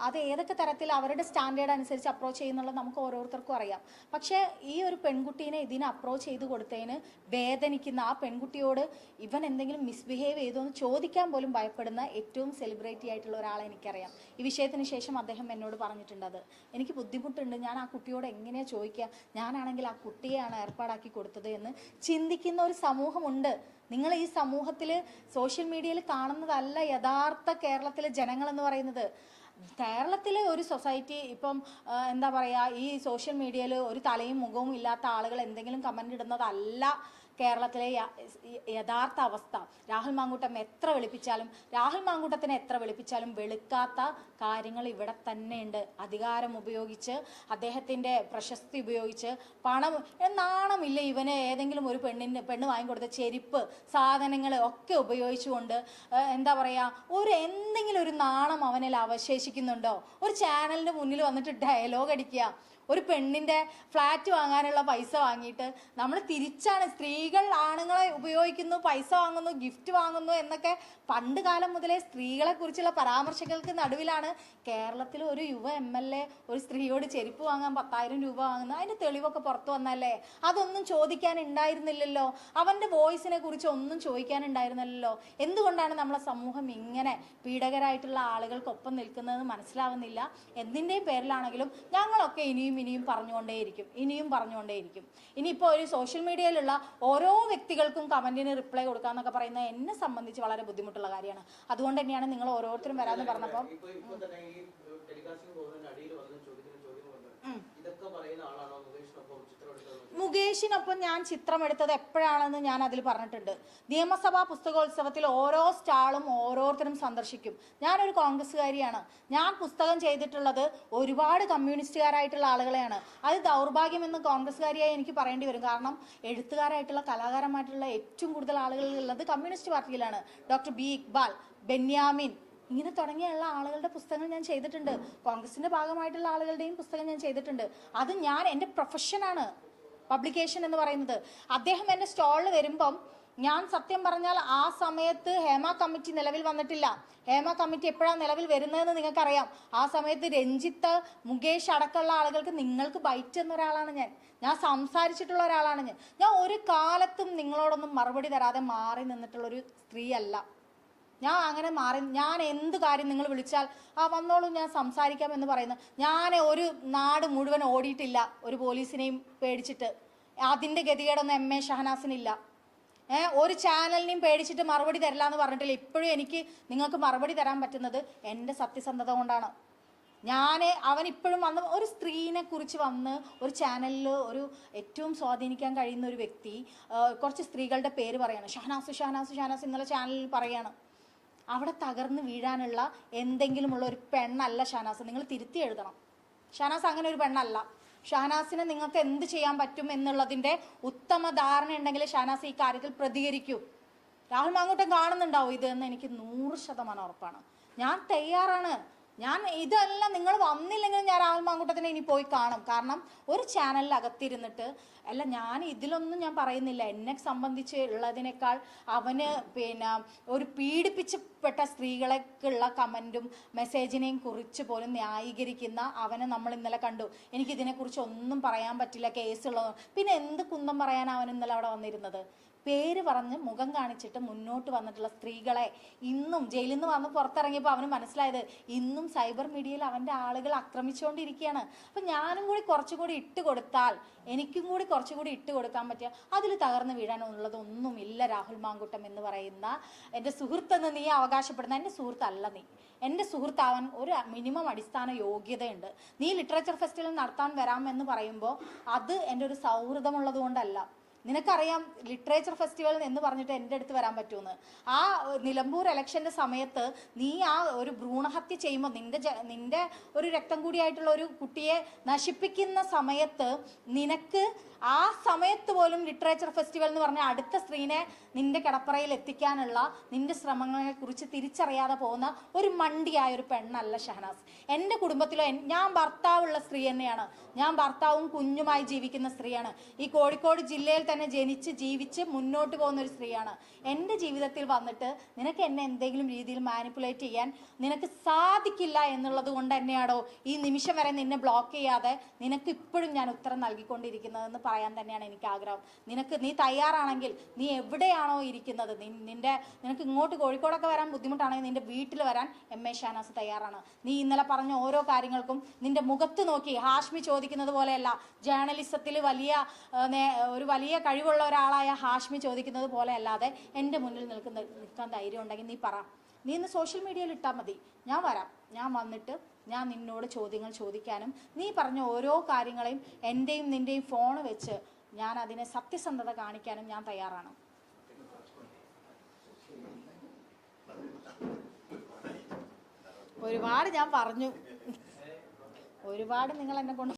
അത് ഏതൊക്കെ തരത്തിൽ അവരുടെ സ്റ്റാൻഡേർഡ് അനുസരിച്ച് അപ്രോച്ച് ചെയ്യുന്നുള്ളത് നമുക്ക് ഓരോരുത്തർക്കും അറിയാം. പക്ഷേ ഈ ഒരു പെൺകുട്ടീനെ ഇതിനെ അപ്രോച്ച് ചെയ്ത് കൊടുത്തതിന് വേദനിക്കുന്ന ആ പെൺകുട്ടിയോട് ഇവൻ എന്തെങ്കിലും മിസ്ബിഹേവ് ചെയ്തോ എന്ന് ചോദിക്കാൻ പോലും ഭയപ്പെടുന്ന ഏറ്റവും സെലിബ്രിറ്റി ആയിട്ടുള്ള ഒരാളെ എനിക്കറിയാം. ഈ വിഷയത്തിന് ശേഷം അദ്ദേഹം എന്നോട് പറഞ്ഞിട്ടുണ്ട്, അത് എനിക്ക് ബുദ്ധിമുട്ടുണ്ട്, ഞാൻ ആ കുട്ടിയോട് എങ്ങനെയാണ് ചോദിക്കുക, ഞാനാണെങ്കിൽ ആ കുട്ടിയെയാണ് ഏർപ്പാടാക്കി കൊടുത്തത് എന്ന് ചിന്തിക്കുന്ന ഒരു സമൂഹമുണ്ട്. നിങ്ങൾ ഈ സമൂഹത്തിൽ സോഷ്യൽ മീഡിയയിൽ കാണുന്നതല്ല യഥാർത്ഥ കേരളത്തിലെ ജനങ്ങൾ എന്ന് പറയുന്നത്. കേരളത്തിലെ ഒരു സൊസൈറ്റി ഇപ്പം എന്താ പറയുക, ഈ സോഷ്യൽ മീഡിയയിൽ ഒരു തലയും മുഖവും ഇല്ലാത്ത ആളുകൾ എന്തെങ്കിലും കമൻ്റ് ഇടുന്നതല്ല കേരളത്തിലെ യഥാർത്ഥ അവസ്ഥ. രാഹുൽ മാങ്കൂട്ടത്തിനെ എത്ര വെളുപ്പിച്ചാലും വെളുക്കാത്ത കാര്യങ്ങൾ ഇവിടെ തന്നെയുണ്ട്. അധികാരം ഉപയോഗിച്ച്, അദ്ദേഹത്തിൻ്റെ പ്രശസ്തി ഉപയോഗിച്ച്, പണം, നാണമില്ല ഇവന് ഏതെങ്കിലും ഒരു പെണ്ണ് വാങ്ങിക്കൊടുത്ത ചെരുപ്പ്, സാധനങ്ങൾ ഒക്കെ ഉപയോഗിച്ചുകൊണ്ട് എന്താ പറയുക, എന്തെങ്കിലും ഒരു നാണം അവനിൽ അവശേഷിക്കുന്നുണ്ടോ? ഒരു ചാനലിൻ്റെ മുന്നിൽ വന്നിട്ട് ഡയലോഗ് അടിക്കുക, ഒരു പെണ്ണിൻ്റെ ഫ്ലാറ്റ് വാങ്ങാനുള്ള പൈസ വാങ്ങിയിട്ട് നമ്മൾ തിരിച്ചാണ്, സ്ത്രീകൾ ആണുങ്ങളെ ഉപയോഗിക്കുന്നു, പൈസ വാങ്ങുന്നു, ഗിഫ്റ്റ് വാങ്ങുന്നു എന്നൊക്കെ പണ്ട് കാലം മുതലേ സ്ത്രീകളെ കുറിച്ചുള്ള പരാമർശങ്ങൾക്ക് നടുവിലാണ് കേരളത്തിൽ ഒരു യുവ MLA ഒരു സ്ത്രീയോട് ചെരുപ്പ് വാങ്ങാൻ 10,000 രൂപ വാങ്ങുന്നത്. അതിൻ്റെ തെളിവൊക്കെ പുറത്തു വന്നല്ലേ? അതൊന്നും ചോദിക്കാനുണ്ടായിരുന്നില്ലല്ലോ. അവൻ്റെ വോയിസിനെ കുറിച്ച് ഒന്നും ചോദിക്കാനുണ്ടായിരുന്നില്ലല്ലോ. എന്തുകൊണ്ടാണ് നമ്മളെ സമൂഹം ഇങ്ങനെ പീഡകരായിട്ടുള്ള ആളുകൾക്കൊപ്പം നിൽക്കുന്നതെന്ന് മനസ്സിലാവുന്നില്ല. എന്തിൻ്റെയും പേരിലാണെങ്കിലും ഞങ്ങളൊക്കെ ഇനിയും ഇനിയും പറഞ്ഞുകൊണ്ടേയിരിക്കും. ഇനിയിപ്പോൾ ഒരു സോഷ്യൽ മീഡിയയിലുള്ള ഓരോ വ്യക്തികൾക്കും കമന്റിന് റിപ്ലൈ കൊടുക്കാന്നൊക്കെ പറയുന്നത് എന്നെ സംബന്ധിച്ച് വളരെ ബുദ്ധിമുട്ടുള്ള കാര്യമാണ്. അതുകൊണ്ട് തന്നെയാണ് നിങ്ങൾ ഓരോരുത്തരും വരാമെന്ന് പറഞ്ഞപ്പോൾ മുകേഷിനൊപ്പം ഞാൻ ചിത്രമെടുത്തത് എപ്പോഴാണെന്ന് ഞാൻ അതിൽ പറഞ്ഞിട്ടുണ്ട്. നിയമസഭാ പുസ്തകോത്സവത്തിൽ ഓരോ സ്റ്റാളും ഓരോരുത്തരും സന്ദർശിക്കും. ഞാനൊരു കോൺഗ്രസ്സുകാരിയാണ്. ഞാൻ പുസ്തകം ചെയ്തിട്ടുള്ളത് ഒരുപാട് കമ്മ്യൂണിസ്റ്റുകാരായിട്ടുള്ള ആളുകളെയാണ്. അത് ദൗർഭാഗ്യമെന്ന് കോൺഗ്രസ്സുകാരിയായി എനിക്ക് പറയേണ്ടി വരും. കാരണം എഴുത്തുകാരായിട്ടുള്ള കലാകാരന്മാരായിട്ടുള്ള ഏറ്റവും കൂടുതൽ ആളുകൾ ഉള്ളത് കമ്മ്യൂണിസ്റ്റ് പാർട്ടിയിലാണ്. ഡോക്ടർ ബി ഇക്ബാൽ, ബെന്യാമിൻ, ഇങ്ങനെ തുടങ്ങിയുള്ള ആളുകളുടെ പുസ്തകങ്ങൾ ഞാൻ ചെയ്തിട്ടുണ്ട്. കോൺഗ്രസിന്റെ ഭാഗമായിട്ടുള്ള ആളുകളുടെയും പുസ്തകം ഞാൻ ചെയ്തിട്ടുണ്ട്. അത് എൻ്റെ പ്രൊഫഷനാണ് പബ്ലിക്കേഷൻ എന്ന് പറയുന്നത്. അദ്ദേഹം എൻ്റെ സ്റ്റോളിൽ വരുമ്പം ഞാൻ സത്യം പറഞ്ഞാൽ ആ സമയത്ത് ഹേമ കമ്മിറ്റി നിലവിൽ വന്നിട്ടില്ല. ഹേമ കമ്മിറ്റി എപ്പോഴാണ് നിലവിൽ വരുന്നതെന്ന് നിങ്ങൾക്കറിയാം. ആ സമയത്ത് രഞ്ജിത്ത്, മുകേഷ് അടക്കമുള്ള ആളുകൾക്ക് നിങ്ങൾക്ക് ബൈറ്റ് എന്ന ഒരാളാണ് ഞാൻ സംസാരിച്ചിട്ടുള്ള ഒരാളാണ് ഞാൻ ഒരു കാലത്തും നിങ്ങളോടൊന്നും മറുപടി തരാതെ മാറി നിന്നിട്ടുള്ളൊരു സ്ത്രീയല്ല ഞാൻ. അങ്ങനെ ഞാൻ എന്ത് കാര്യം നിങ്ങൾ വിളിച്ചാൽ വന്നോളൂ, ഞാൻ സംസാരിക്കാം എന്ന് പറയുന്നു. ഞാൻ ഒരു നാട് മുഴുവൻ ഓടിയിട്ടില്ല ഒരു പോലീസിനെയും പേടിച്ചിട്ട്. അതിൻ്റെ ഗതികേടൊന്നും എം എ ഷഹനാസിനില്ല. ഒരു ചാനലിനെയും പേടിച്ചിട്ട് മറുപടി തരില്ല എന്ന് പറഞ്ഞിട്ടില്ല. ഇപ്പോഴും എനിക്ക് നിങ്ങൾക്ക് മറുപടി തരാൻ പറ്റുന്നത് എൻ്റെ സത്യസന്ധത കൊണ്ടാണ്. അവൻ ഇപ്പോഴും വന്ന് ഒരു സ്ത്രീനെ കുറിച്ച് വന്ന് ഒരു ചാനലിൽ ഒരു ഏറ്റവും സ്വാധീനിക്കാൻ കഴിയുന്ന ഒരു വ്യക്തി കുറച്ച് സ്ത്രീകളുടെ പേര് പറയാണ്. ഷഹനാസ് ഇന്നലെ ചാനലിൽ പറയാണ്. അവിടെ തകർന്ന് വീഴാനുള്ള എന്തെങ്കിലുമുള്ള ഒരു പെണ്ണല്ല ഷഹനാസ്. നിങ്ങൾ തിരുത്തി എഴുതണം. ഷഹനാസ് അങ്ങനെ ഒരു പെണ്ണല്ല. ഷഹനാസിനെ നിങ്ങൾക്ക് എന്ത് ചെയ്യാൻ പറ്റും എന്നുള്ളതിൻ്റെ ഉത്തമ ധാരണ ഉണ്ടെങ്കിൽ ഷഹനാസ് ഈ കാര്യത്തിൽ പ്രതികരിക്കൂ. രാഹുൽ മാങ്കൂട്ടം കാണുന്നുണ്ടാവും ഇതെന്ന് എനിക്ക് 100% ഉറപ്പാണ്. ഞാൻ തയ്യാറാണ്. ഇതെല്ലാം നിങ്ങൾ വന്നില്ലെങ്കിൽ ഞാൻ രാഹുൽ മാങ്കൂട്ടത്തിനെ ഇനി പോയി കാണും. കാരണം ഒരു ചാനലിൽ അകത്തിരുന്നിട്ട് ഞാൻ ഇതിലൊന്നും ഞാൻ പറയുന്നില്ല. എന്നെ സംബന്ധിച്ച് ഉള്ളതിനേക്കാൾ അവന് ഒരു പീഡിപ്പിച്ചപ്പെട്ട സ്ത്രീകളെക്കുള്ള കമൻറ്റും മെസ്സേജിനെയും കുറിച്ച് പോലും ന്യായീകരിക്കുന്ന അവനെ നമ്മൾ ഇന്നലെ കണ്ടു. എനിക്കിതിനെക്കുറിച്ച് ഒന്നും പറയാൻ പറ്റില്ല, കേസുള്ളത്. പിന്നെ എന്ത് കുന്തം പറയാനാണ് അവൻ ഇന്നലെ അവിടെ വന്നിരുന്നത്? പേര് പറഞ്ഞ് മുഖം കാണിച്ചിട്ട് മുന്നോട്ട് വന്നിട്ടുള്ള സ്ത്രീകളെ ഇന്നും ജയിലിൽ നിന്ന് വന്ന് പുറത്തിറങ്ങിയപ്പോൾ അവന് മനസ്സിലായത് ഇന്നും സൈബർ മീഡിയയിൽ അവൻ്റെ ആളുകൾ ആക്രമിച്ചുകൊണ്ടിരിക്കുകയാണ്. അപ്പം ഞാനും കൂടി കുറച്ചുകൂടി ഇട്ട് കൊടുത്താൽ, എനിക്കും കൂടി കുറച്ചുകൂടി ഇട്ട് കൊടുക്കാൻ പറ്റിയ അതിൽ തകർന്ന് വീഴാനുള്ളതൊന്നുമില്ല. രാഹുൽ മാങ്കൂട്ടം എന്ന് പറയുന്ന എൻ്റെ സുഹൃത്തെന്ന് നീ അവകാശപ്പെടുന്ന എൻ്റെ സുഹൃത്തല്ല നീ. എൻ്റെ സുഹൃത്താവാൻ ഒരു മിനിമം അടിസ്ഥാന യോഗ്യതയുണ്ട്. നീ ലിറ്ററേച്ചർ ഫെസ്റ്റിവൽ നടത്താൻ വരാമെന്ന് പറയുമ്പോൾ അത് എൻ്റെ ഒരു സൗഹൃദമുള്ളത് കൊണ്ടല്ല. നിനക്കറിയാം ലിറ്ററേച്ചർ ഫെസ്റ്റിവൽ എന്ന് പറഞ്ഞിട്ട് എൻ്റെ അടുത്ത് വരാൻ പറ്റുമെന്ന്. ആ നിലമ്പൂർ ഇലക്ഷൻ്റെ സമയത്ത് നീ ആ ഒരു ഭ്രൂണഹത്യ ചെയ്യുമ്പോൾ നിന്റെ ഒരു രക്തം കൂടിയായിട്ടുള്ള ഒരു കുട്ടിയെ നശിപ്പിക്കുന്ന സമയത്ത് നിനക്ക് ആ സമയത്ത് പോലും ലിറ്ററേച്ചർ ഫെസ്റ്റിവൽ എന്ന് പറഞ്ഞ അടുത്ത സ്ത്രീനെ നിന്റെ കിടപ്പറയിൽ എത്തിക്കാനുള്ള നിന്റെ ശ്രമങ്ങളെ കുറിച്ച് തിരിച്ചറിയാതെ പോകുന്ന ഒരു മണ്ടിയായ ഒരു പെണ്ണല്ല ഷഹനാസ്. എൻ്റെ കുടുംബത്തിലോ ഞാൻ ഭർത്താവുള്ള സ്ത്രീ തന്നെയാണ്. ഞാൻ ഭർത്താവും കുഞ്ഞുമായി ജീവിക്കുന്ന സ്ത്രീയാണ്. ഈ കോഴിക്കോട് ജില്ലയിൽ തന്നെ ജനിച്ച് ജീവിച്ച് മുന്നോട്ട് പോകുന്ന ഒരു സ്ത്രീയാണ്. എൻ്റെ ജീവിതത്തിൽ വന്നിട്ട് നിനക്ക് എന്നെ എന്തെങ്കിലും രീതിയിൽ മാനിപ്പുലേറ്റ് ചെയ്യാൻ നിനക്ക് സാധിക്കില്ല എന്നുള്ളത് കൊണ്ട് തന്നെയാണോ ഈ നിമിഷം വരെ നിന്നെ ബ്ലോക്ക് ചെയ്യാതെ നിനക്ക് ഇപ്പോഴും ഞാൻ ഉത്തരം നൽകിക്കൊണ്ടിരിക്കുന്നതെന്ന് പറയാൻ തന്നെയാണ് എനിക്ക് ആഗ്രഹം. നീ തയ്യാറാണെങ്കിൽ നീ എവിടെയാണോ ഇരിക്കുന്നത്, നിനക്ക് ഇങ്ങോട്ട് കോഴിക്കോടൊക്കെ വരാൻ ബുദ്ധിമുട്ടാണെങ്കിൽ നിന്റെ വീട്ടിൽ വരാൻ എം എ ഷഹനാസ് തയ്യാറാണ്. നീ ഇന്നലെ പറഞ്ഞ ഓരോ കാര്യങ്ങൾക്കും നിന്റെ മുഖത്ത് നോക്കി ഹാഷ്മി ചോദിക്കുന്നത് പോലെയല്ല, ജേർണലിസത്തിൽ ഒരു വലിയ കഴിവുള്ള ഒരാളായ ഹാഷ്മി ചോദിക്കുന്നത് പോലെ അല്ലാതെ എൻ്റെ മുന്നിൽ നിൽക്കാൻ ധൈര്യം ഉണ്ടെങ്കിൽ നീ പറ. നീ ഇന്ന് സോഷ്യൽ മീഡിയയിൽ ഇട്ടാൽ മതി, ഞാൻ വരാം. ഞാൻ വന്നിട്ട് ഞാൻ നിന്നോട് ചോദ്യങ്ങൾ ചോദിക്കാനും നീ പറഞ്ഞ ഓരോ കാര്യങ്ങളെയും എൻ്റെയും നിൻ്റെയും ഫോൺ വെച്ച് ഞാൻ അതിനെ സത്യസന്ധത കാണിക്കാനും ഞാൻ തയ്യാറാണ്. ഒരുപാട് ഞാൻ പറഞ്ഞു, ഒരുപാട് നിങ്ങൾ എന്നെ കൊണ്ട്